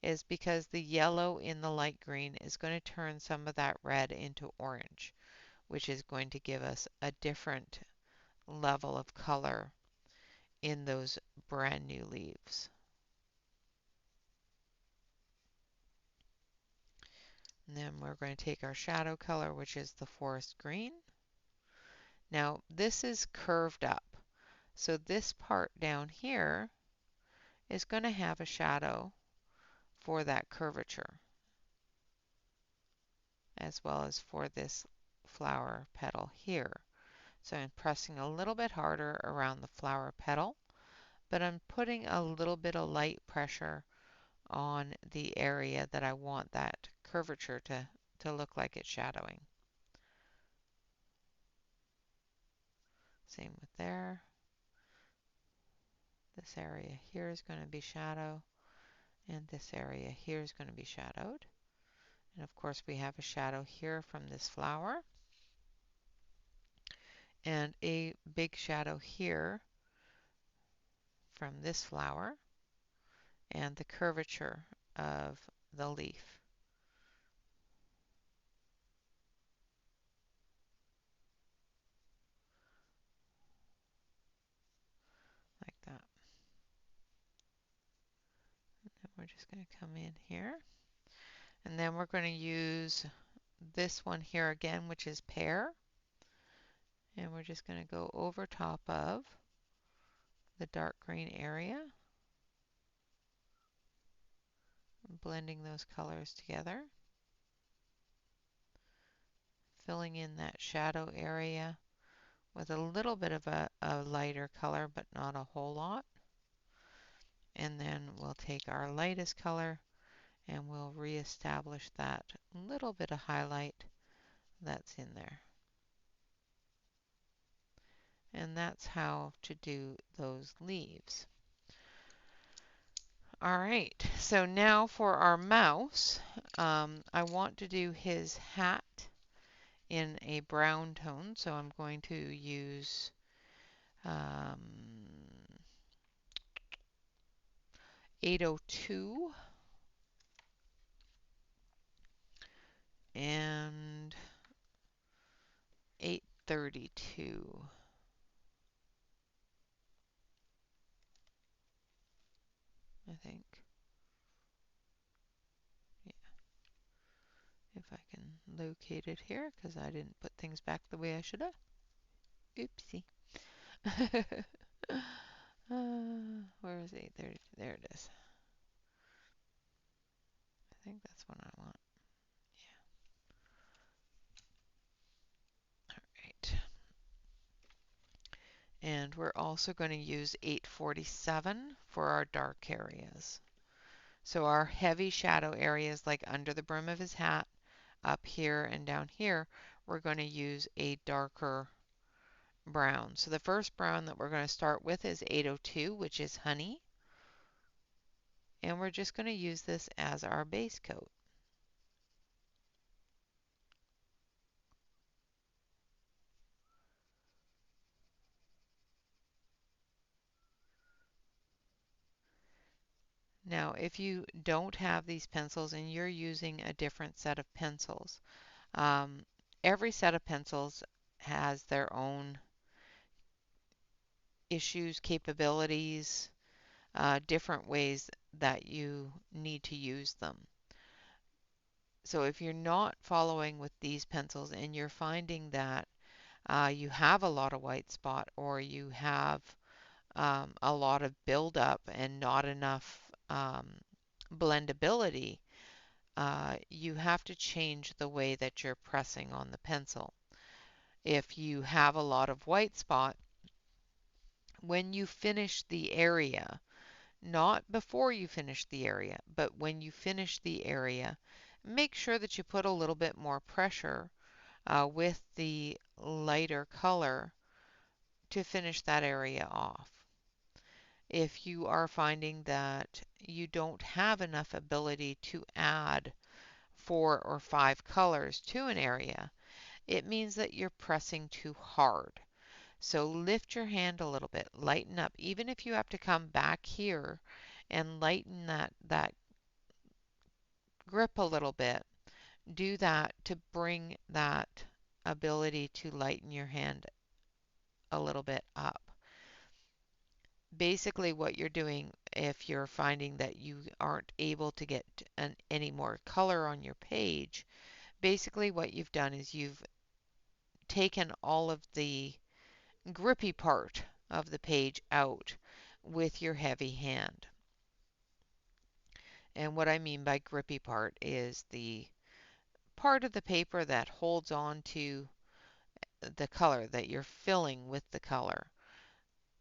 is because the yellow in the light green is going to turn some of that red into orange, which is going to give us a different level of color in those brand new leaves. And then we're going to take our shadow color, which is the forest green. Now this is curved up. So this part down here is going to have a shadow for that curvature, as well as for this flower petal here. So I'm pressing a little bit harder around the flower petal, but I'm putting a little bit of light pressure on the area that I want that curvature to look like it's shadowing. Same with there. This area here is going to be shadow, and this area here is going to be shadowed. And of course we have a shadow here from this flower, and a big shadow here from this flower, and the curvature of the leaf. Like that. And we're just going to come in here. And then we're going to use this one here again, which is pear. And we're just going to go over top of the dark green area, blending those colors together, filling in that shadow area with a little bit of a lighter color, but not a whole lot. And then we'll take our lightest color and we'll reestablish that little bit of highlight that's in there. And that's how to do those leaves. All right, so now for our mouse, I want to do his hat in a brown tone, so I'm going to use 802 and 832. I think. Yeah, if I can locate it here because I didn't put things back the way I should have. Oopsie. Where is 830? There it is. I think that's what I want. Yeah. All right. And we're also going to use 847 for our dark areas. So our heavy shadow areas like under the brim of his hat, up here and down here, we're going to use a darker brown. So the first brown that we're going to start with is 802, which is honey. And we're just going to use this as our base coat. Now, if you don't have these pencils and you're using a different set of pencils, um, every set of pencils has their own issues, capabilities, different ways that you need to use them. So if you're not following with these pencils and you're finding that you have a lot of white spot or you have a lot of buildup and not enough blendability, you have to change the way that you're pressing on the pencil. If you have a lot of white spot, when you finish the area, not before you finish the area, but when you finish the area, make sure that you put a little bit more pressure with the lighter color to finish that area off. If you are finding that you don't have enough ability to add 4 or 5 colors to an area, it means that you're pressing too hard. So lift your hand a little bit, lighten up. Even if you have to come back here and lighten that grip a little bit, do that to bring that ability to lighten your hand a little bit up. Basically what you're doing if you're finding that you aren't able to get any more color on your page, basically what you've done is you've taken all of the grippy part of the page out with your heavy hand. And what I mean by grippy part is the part of the paper that holds on to the color that you're filling with the color.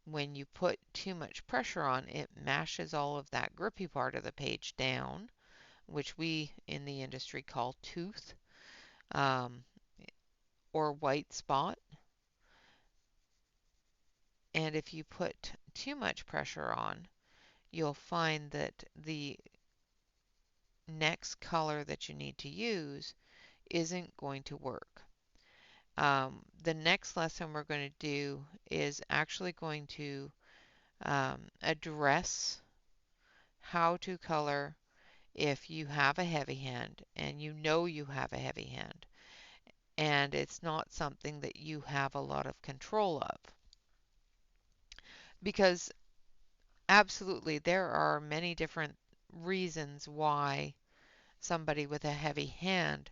When you put too much pressure on, it mashes all of that grippy part of the page down, which we in the industry call tooth um, or white spot. And if you put too much pressure on, you'll find that the next color that you need to use isn't going to work. The next lesson we're going to do is actually going to address how to color if you have a heavy hand and you know you have a heavy hand and it's not something that you have a lot of control of. Because absolutely there are many different reasons why somebody with a heavy hand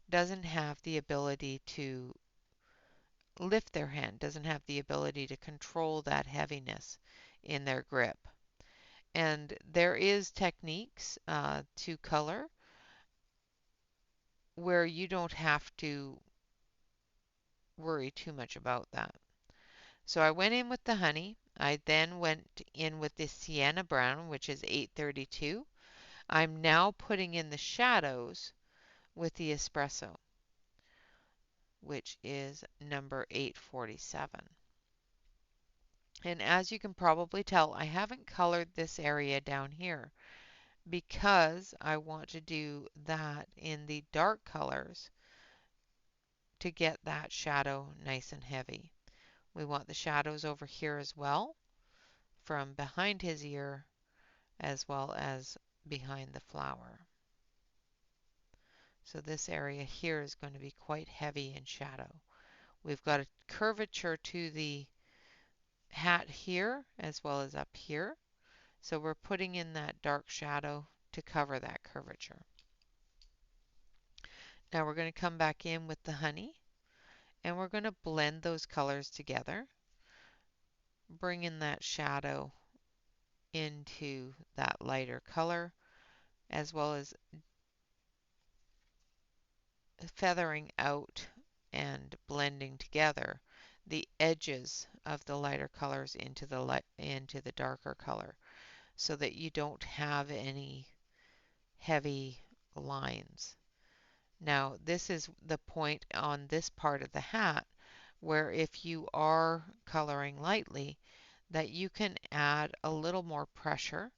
doesn't have the ability to lift their hand, doesn't have the ability to control that heaviness in their grip. And there is techniques to color where you don't have to worry too much about that. So I went in with the honey. I then went in with the sienna brown, which is 832. I'm now putting in the shadows with the espresso, which is number 847. And as you can probably tell, I haven't colored this area down here because I want to do that in the dark colors to get that shadow nice and heavy. We want the shadows over here as well, from behind his ear as well as behind the flower. So this area here is going to be quite heavy in shadow. We've got a curvature to the hat here as well as up here. So we're putting in that dark shadow to cover that curvature. Now we're going to come back in with the honey and we're going to blend those colors together. Bring in that shadow into that lighter color as well as feathering out and blending together the edges of the lighter colors into the darker color so that you don't have any heavy lines. Now, this is the point on this part of the hat where if you are coloring lightly, that you can add a little more pressure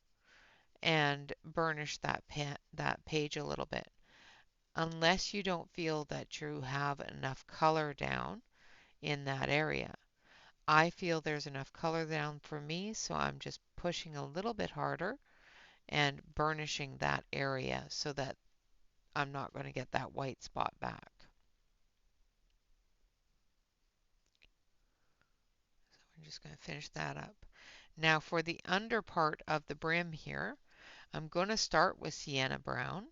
and burnish that page a little bit. Unless you don't feel that you have enough color down in that area. I feel there's enough color down for me, so I'm just pushing a little bit harder and burnishing that area so that I'm not going to get that white spot back. So we're just going to finish that up. Now for the under part of the brim here, I'm going to start with sienna brown.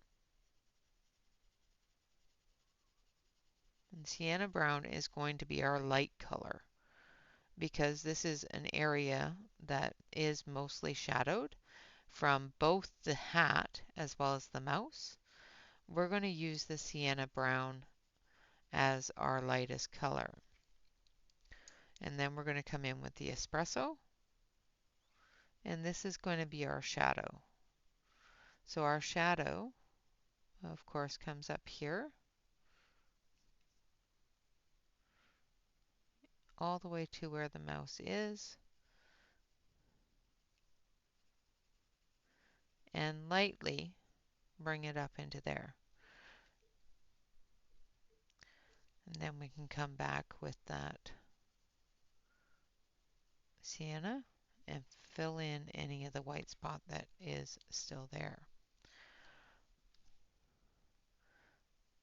And sienna brown is going to be our light color because this is an area that is mostly shadowed from both the hat as well as the mouse. We're going to use the sienna brown as our lightest color. And then we're going to come in with the espresso. And this is going to be our shadow. So our shadow, of course, comes up here all the way to where the mouse is. And lightly bring it up into there. And then we can come back with that sienna and fill in any of the white spot that is still there.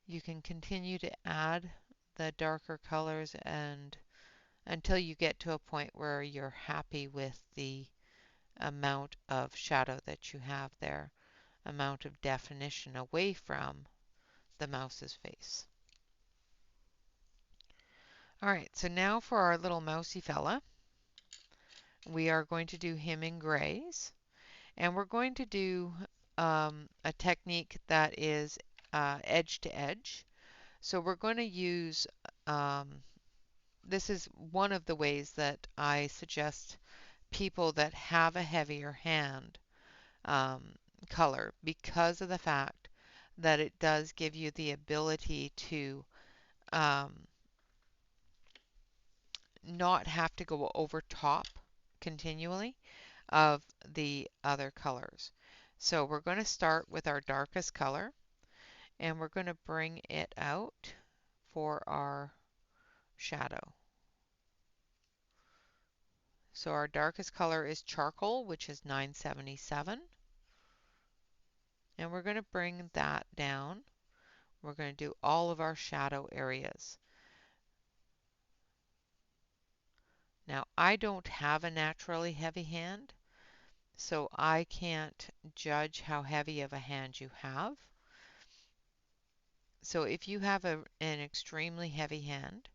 You can continue to add the darker colors and until you get to a point where you're happy with the amount of shadow that you have there, amount of definition away from the mouse's face. All right, so now for our little mousy fella, we are going to do him in grays, and we're going to do a technique that is edge to edge. So we're going to use, this is one of the ways that I suggest people that have a heavier hand um, color because of the fact that it does give you the ability to um, not have to go over top continually of the other colors. So we're going to start with our darkest color and we're going to bring it out for our shadow. So our darkest color is charcoal, which is 977. And we're going to bring that down. We're going to do all of our shadow areas. Now, I don't have a naturally heavy hand, so I can't judge how heavy of a hand you have. So if you have an extremely heavy hand,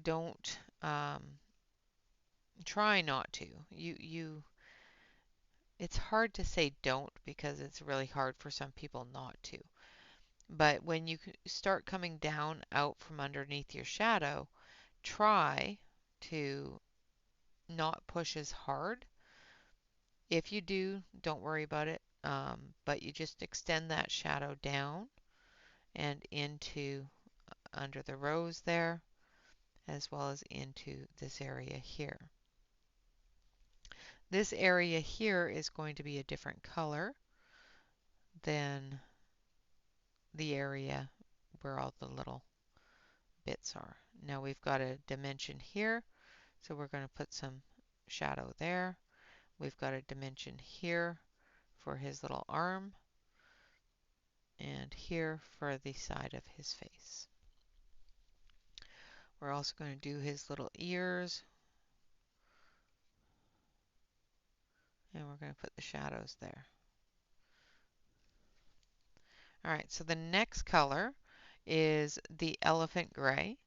don't try not to. It's hard to say don't because it's really hard for some people not to. But when you start coming down out from underneath your shadow, try to not push as hard. If you do, don't worry about it. But you just extend that shadow down and into under the rose there, as well as into this area here. This area here is going to be a different color than the area where all the little bits are. Now we've got a dimension here, so we're going to put some shadow there. We've got a dimension here for his little arm and here for the side of his face. We're also going to do his little ears, and we're going to put the shadows there. All right, so the next color is the elephant gray,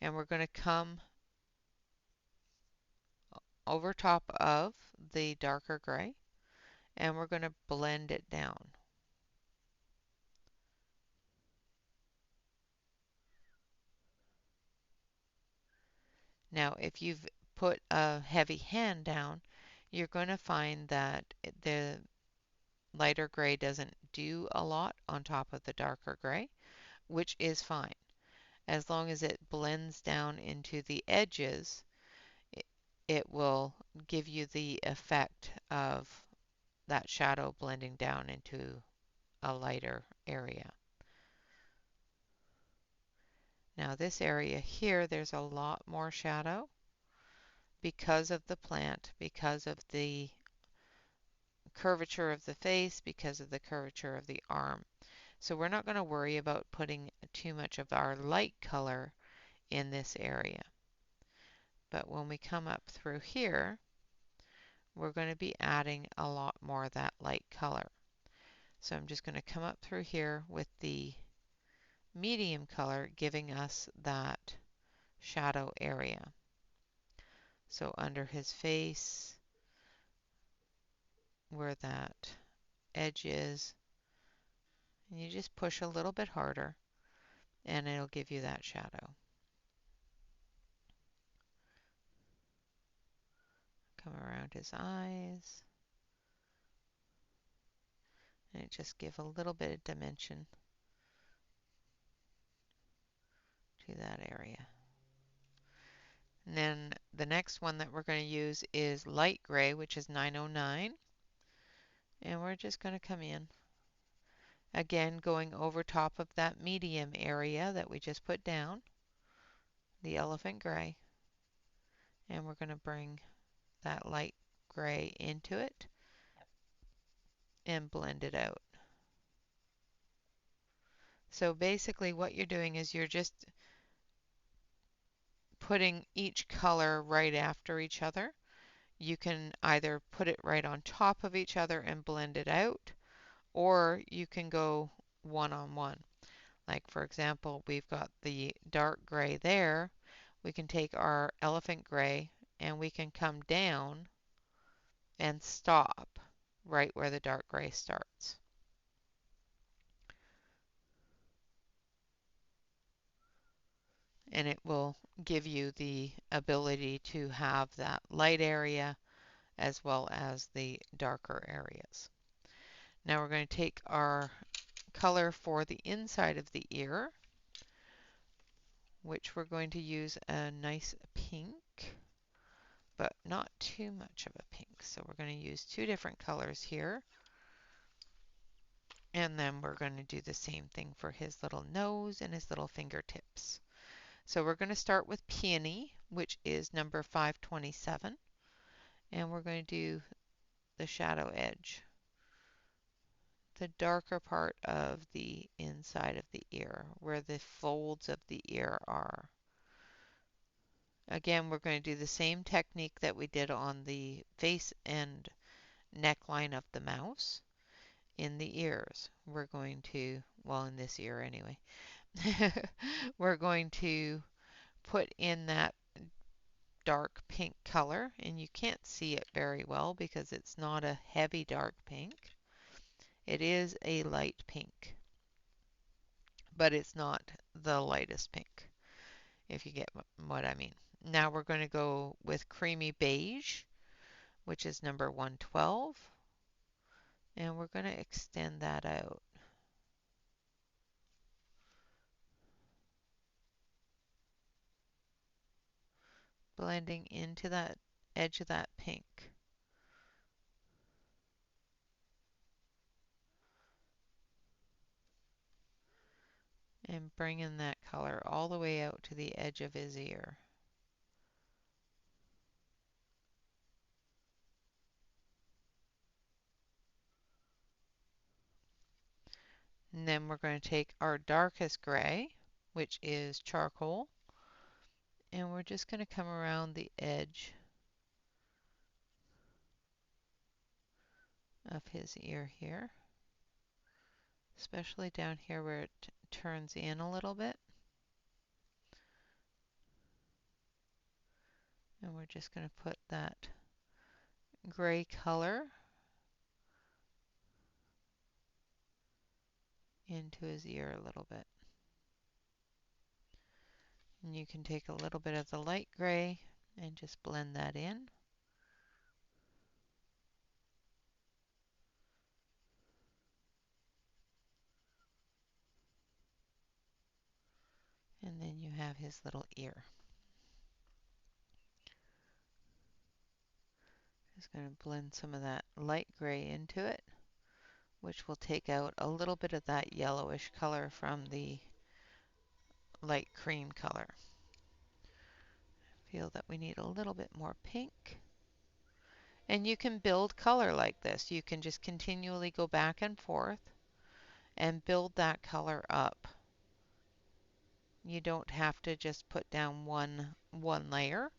and we're going to come over top of the darker gray, and we're going to blend it down. Now, if you've put a heavy hand down, you're going to find that the lighter gray doesn't do a lot on top of the darker gray, which is fine. As long as it blends down into the edges, it will give you the effect of that shadow blending down into a lighter area. Now this area here, there's a lot more shadow because of the plant, because of the curvature of the face, because of the curvature of the arm. So we're not going to worry about putting too much of our light color in this area. But when we come up through here, we're going to be adding a lot more of that light color. So I'm just going to come up through here with the medium color giving us that shadow area. So under his face, where that edge is, and you just push a little bit harder and it'll give you that shadow. Come around his eyes and just give a little bit of dimension to that area. And then the next one that we're going to use is light gray, which is 909. And we're just going to come in. Again, going over top of that medium area that we just put down, the elephant gray. And we're going to bring that light gray into it and blend it out. So basically what you're doing is you're just putting each color right after each other. You can either put it right on top of each other and blend it out, or you can go one on one. Like for example, we've got the dark gray there. We can take our elephant gray and we can come down and stop right where the dark gray starts. And it will give you the ability to have that light area as well as the darker areas. Now we're going to take our color for the inside of the ear, which we're going to use a nice pink, but not too much of a pink. So we're going to use two different colors here. And then we're going to do the same thing for his little nose and his little fingertips. So we're going to start with Peony, which is number 527. And we're going to do the shadow edge, the darker part of the inside of the ear, where the folds of the ear are. Again, we're going to do the same technique that we did on the face and neckline of the mouse. In the ears, we're going to, well, in this ear anyway, we're going to put in that dark pink color, and you can't see it very well because it's not a heavy dark pink. It is a light pink, but it's not the lightest pink, if you get what I mean. Now we're going to go with creamy beige, which is number 112, and we're going to extend that out. Blending into that edge of that pink. And bringing that color all the way out to the edge of his ear. And then we're going to take our darkest gray, which is charcoal, and we're just going to come around the edge of his ear here, especially down here where it turns in a little bit. And we're just going to put that gray color into his ear a little bit. And you can take a little bit of the light gray and just blend that in. And then you have his little ear. Just going to blend some of that light gray into it, which will take out a little bit of that yellowish color from the light cream color. Feel that we need a little bit more pink. And you can build color like this. You can just continually go back and forth and build that color up. You don't have to just put down one layer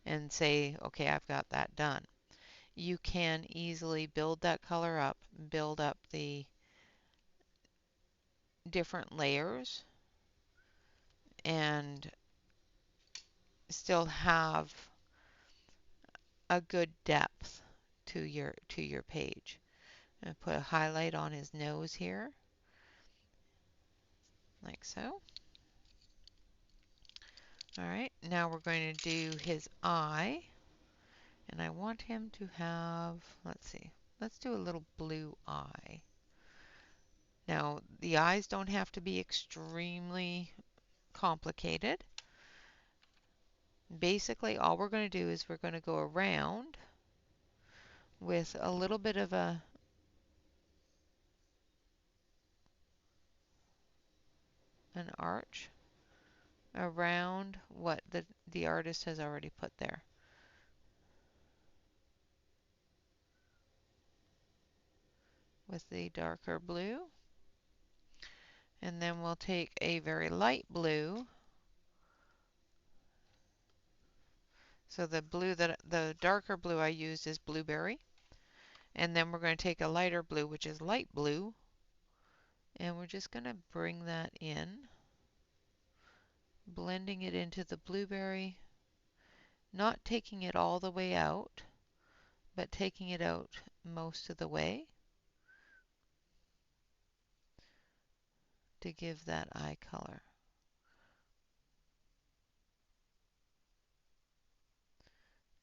and say, okay, I've got that done. You can easily build that color up, build up the different layers, and still have a good depth to your page. I'm going to put a highlight on his nose here, like so. All right, now we're going to do his eye, and I want him to have, let's see, let's do a little blue eye. Now, the eyes don't have to be extremely complicated. Basically, all we're going to do is we're going to go around with a little bit of an arch around what the artist has already put there. With the darker blue. And then we'll take a very light blue. So the darker blue I used is blueberry. And then we're going to take a lighter blue, which is light blue, and we're just going to bring that in, blending it into the blueberry, not taking it all the way out, but taking it out most of the way to give that eye color.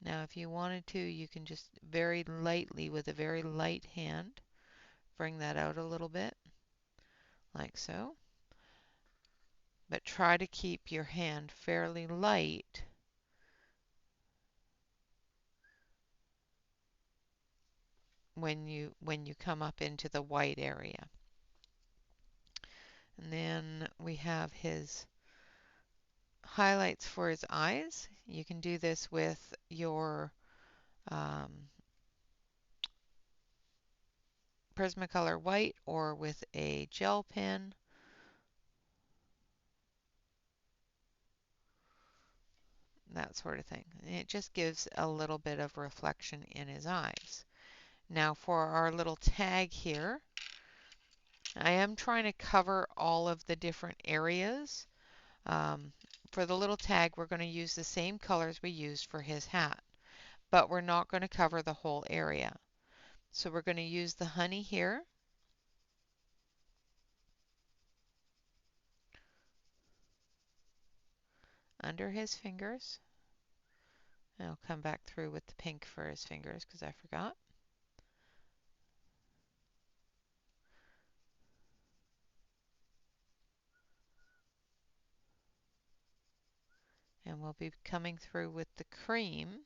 Now, if you wanted to, you can just very lightly, with a very light hand, bring that out a little bit, like so. But try to keep your hand fairly light when you come up into the white area. And then we have his highlights for his eyes. You can do this with your Prismacolor white or with a gel pen. That sort of thing. And it just gives a little bit of reflection in his eyes. Now for our little tag here, I am trying to cover all of the different areas. For the little tag, we're going to use the same colors we used for his hat, but we're not going to cover the whole area. So we're going to use the honey here. Under his fingers. And I'll come back through with the pink for his fingers because I forgot. And we'll be coming through with the cream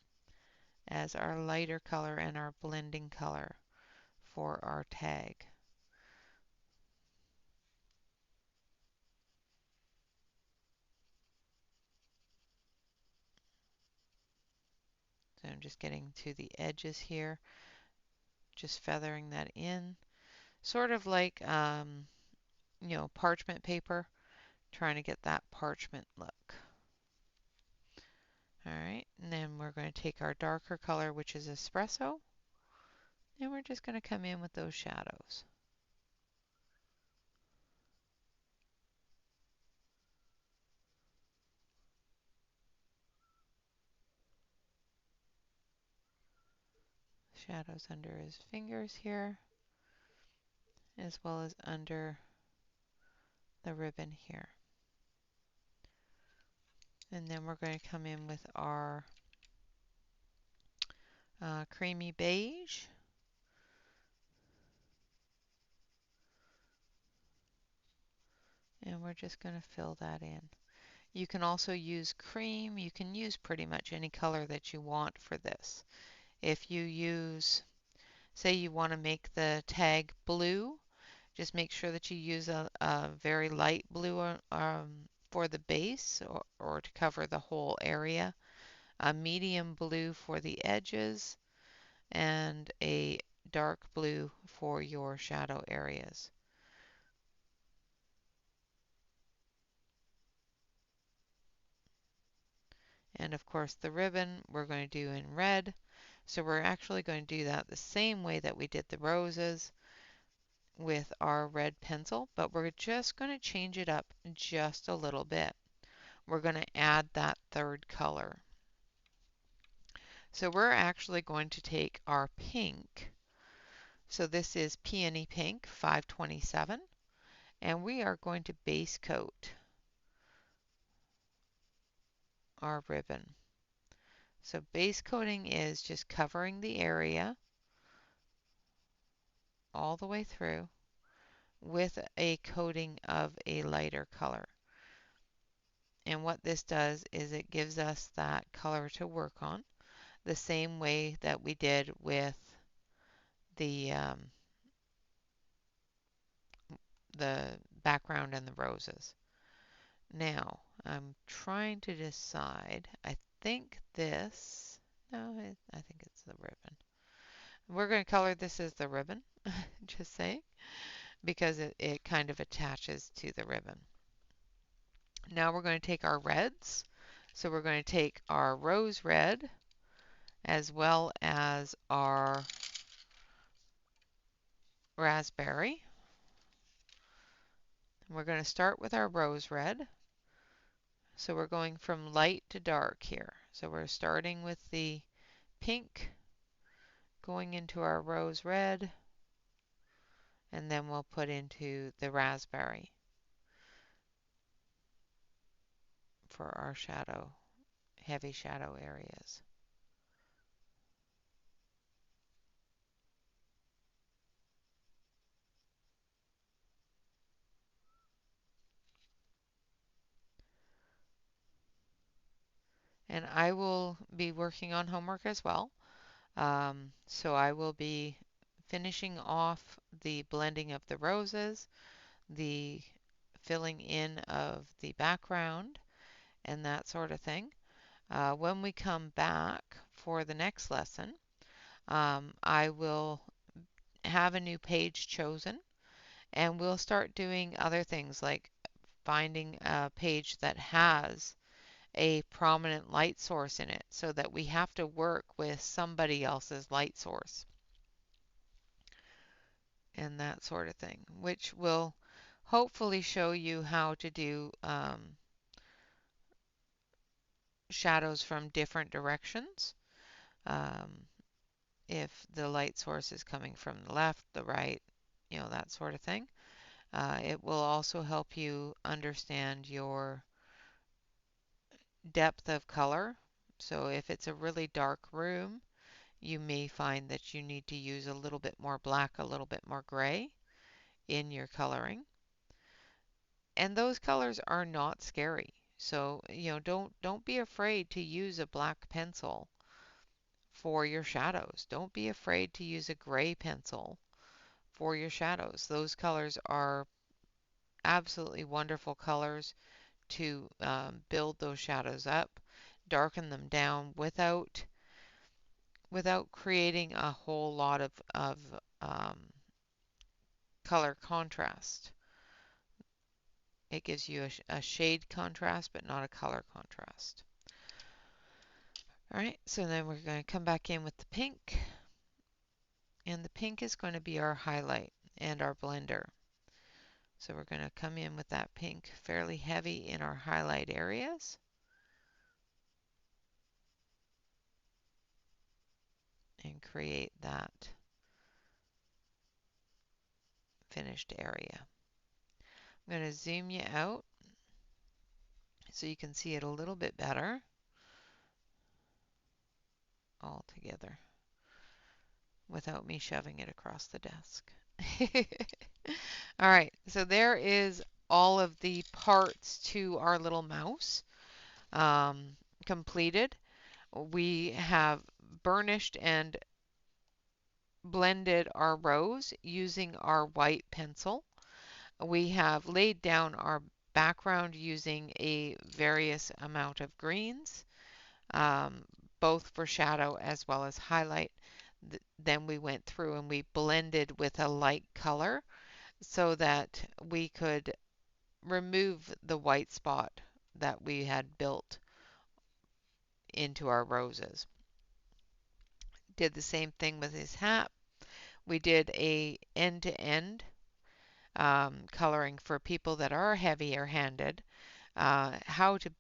as our lighter color and our blending color for our tag. So I'm just getting to the edges here, just feathering that in. Sort of like parchment paper, trying to get that parchment look. All right, and then we're going to take our darker color, which is espresso, and we're just going to come in with those shadows. Shadows under his fingers here, as well as under the ribbon here. And then we're going to come in with our creamy beige. And we're just going to fill that in. You can also use cream. You can use pretty much any color that you want for this. If you use, say you want to make the tag blue, just make sure that you use a very light blue for the base or to cover the whole area, a medium blue for the edges, and a dark blue for your shadow areas. And of course the ribbon we're going to do in red. So we're actually going to do that the same way that we did the roses with our red pencil, but we're just going to change it up just a little bit. We're going to add that third color. So we're actually going to take our pink. So this is Peony Pink 527, and we are going to base coat our ribbon. So base coating is just covering the area all the way through with a coating of a lighter color. And what this does is it gives us that color to work on the same way that we did with the background and the roses. Now, I'm trying to decide. I think this, no, I think it's the ribbon. We're going to color this as the ribbon, just saying, because it kind of attaches to the ribbon. Now we're going to take our reds. So we're going to take our rose red as well as our raspberry. We're going to start with our rose red. So we're going from light to dark here. So we're starting with the pink, going into our rose red, and then we'll put into the raspberry for our shadow, heavy shadow areas. And I will be working on homework as well. So I will be finishing off the blending of the roses, the filling in of the background, and that sort of thing. When we come back for the next lesson, I will have a new page chosen and we'll start doing other things like finding a page that has a prominent light source in it so that we have to work with somebody else's light source and that sort of thing, which will hopefully show you how to do shadows from different directions. Um, if the light source is coming from the left, the right, that sort of thing. It will also help you understand your depth of color. So if it's a really dark room, you may find that you need to use a little bit more black, a little bit more gray in your coloring. And those colors are not scary. So, don't be afraid to use a black pencil for your shadows. Don't be afraid to use a gray pencil for your shadows. Those colors are absolutely wonderful colors to build those shadows up, darken them down without creating a whole lot of um, color contrast. It gives you a shade contrast, but not a color contrast. All right, so then we're going to come back in with the pink, and the pink is going to be our highlight and our blender. So we're going to come in with that pink fairly heavy in our highlight areas. And create that finished area. I'm going to zoom you out so you can see it a little bit better all together without me shoving it across the desk. All right, so there is all of the parts to our little mouse completed. We have burnished and blended our rose using our white pencil. We have laid down our background using a various amount of greens, um, both for shadow as well as highlight. Then we went through and we blended with a light color so that we could remove the white spot that we had built into our roses. Did the same thing with his hat. We did a end-to-end coloring for people that are heavier handed, how to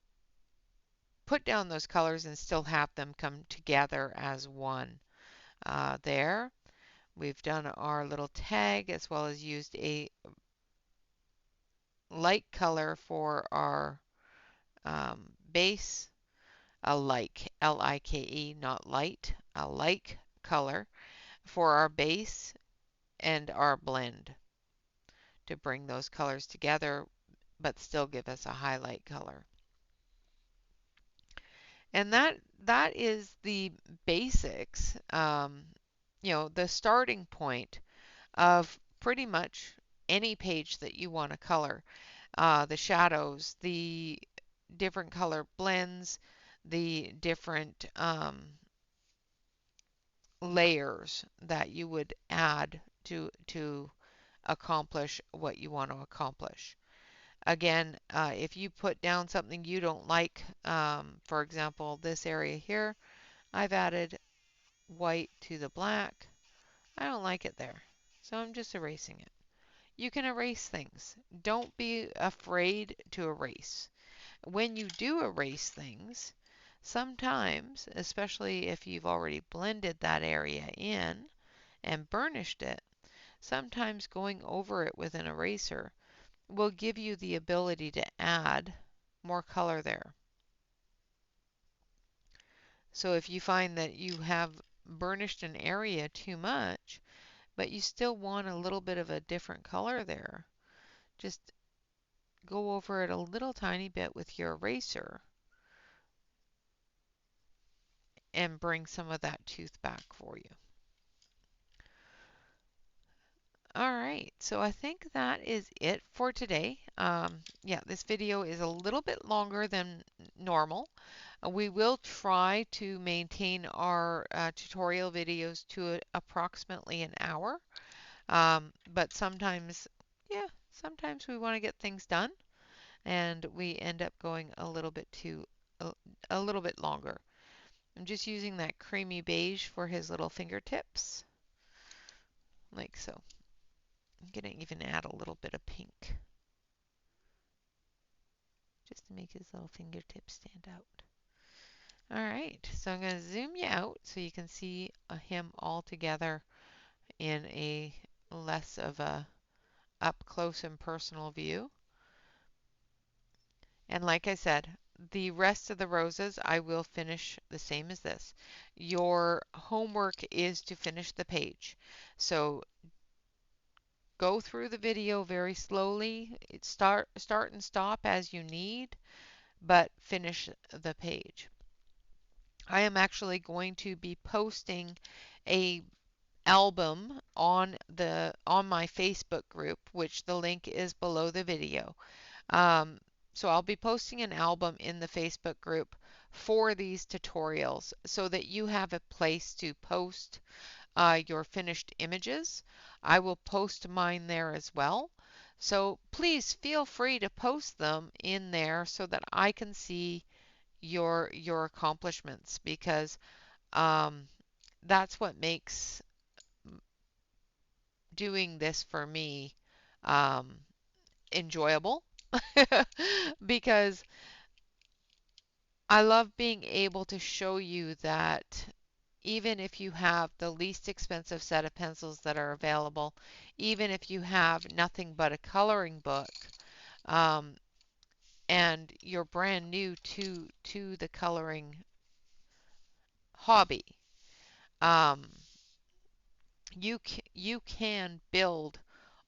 put down those colors and still have them come together as one. There, we've done our little tag as well as used a light color for our base, a like, L-I-K-E, not light, a like color for our base and our blend to bring those colors together but still give us a highlight color. And that is the basics, the starting point of pretty much any page that you want to color. The shadows, the different color blends, the different layers that you would add to accomplish what you want to accomplish. Again, if you put down something you don't like, for example, this area here, I've added white to the black. I don't like it there, so I'm just erasing it. You can erase things. Don't be afraid to erase. When you do erase things, sometimes, especially if you've already blended that area in and burnished it, sometimes going over it with an eraser will give you the ability to add more color there. So if you find that you have burnished an area too much, but you still want a little bit of a different color there, just go over it a little tiny bit with your eraser and bring some of that tooth back for you. All right, so I think that is it for today. Yeah, this video is a little bit longer than normal. We will try to maintain our tutorial videos to approximately an hour, but sometimes, yeah, sometimes we want to get things done, and we end up going a little bit longer. I'm just using that creamy beige for his little fingertips, like so. I'm going to even add a little bit of pink just to make his little fingertips stand out. All right, so I'm going to zoom you out so you can see him all together in a less of a up close and personal view. And like I said, the rest of the roses I will finish the same as this. Your homework is to finish the page. So go through the video very slowly. Start and stop as you need, but finish the page. I am actually going to be posting a album on my Facebook group, which the link is below the video. So I'll be posting an album in the Facebook group for these tutorials so that you have a place to post your finished images. I will post mine there as well So please feel free to post them in there so that I can see your accomplishments, because um, that's what makes doing this for me um, enjoyable. Because I love being able to show you that even if you have the least expensive set of pencils that are available, even if you have nothing but a coloring book, um, and you're brand new to the coloring hobby, um, you can build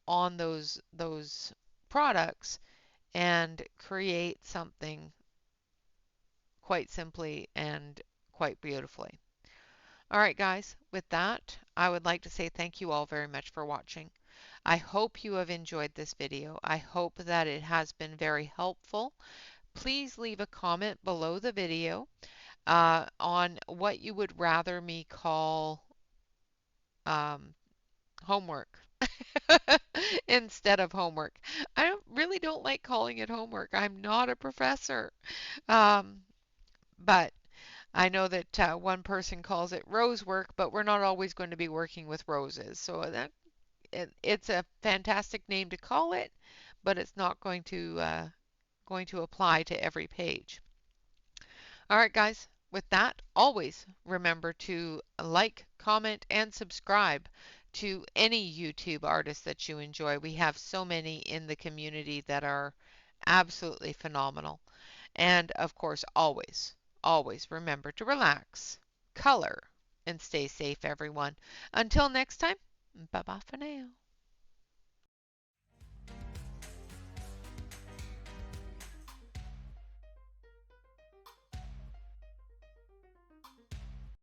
on those products and create something quite simply and quite beautifully. All right, guys, with that, I would like to say thank you all very much for watching. I hope you have enjoyed this video. I hope that it has been very helpful. Please leave a comment below the video on what you would rather me call um, homework instead of homework. Really don't like calling it homework. I'm not a professor. Um, but I know that one person calls it rose work, but we're not always going to be working with roses. So it's a fantastic name to call it, but it's not going to apply to every page. All right, guys. With that, always remember to like, comment, and subscribe to any YouTube artist that you enjoy. We have so many in the community that are absolutely phenomenal. And of course, always remember to relax, color, and stay safe, everyone. Until next time, bye bye for now.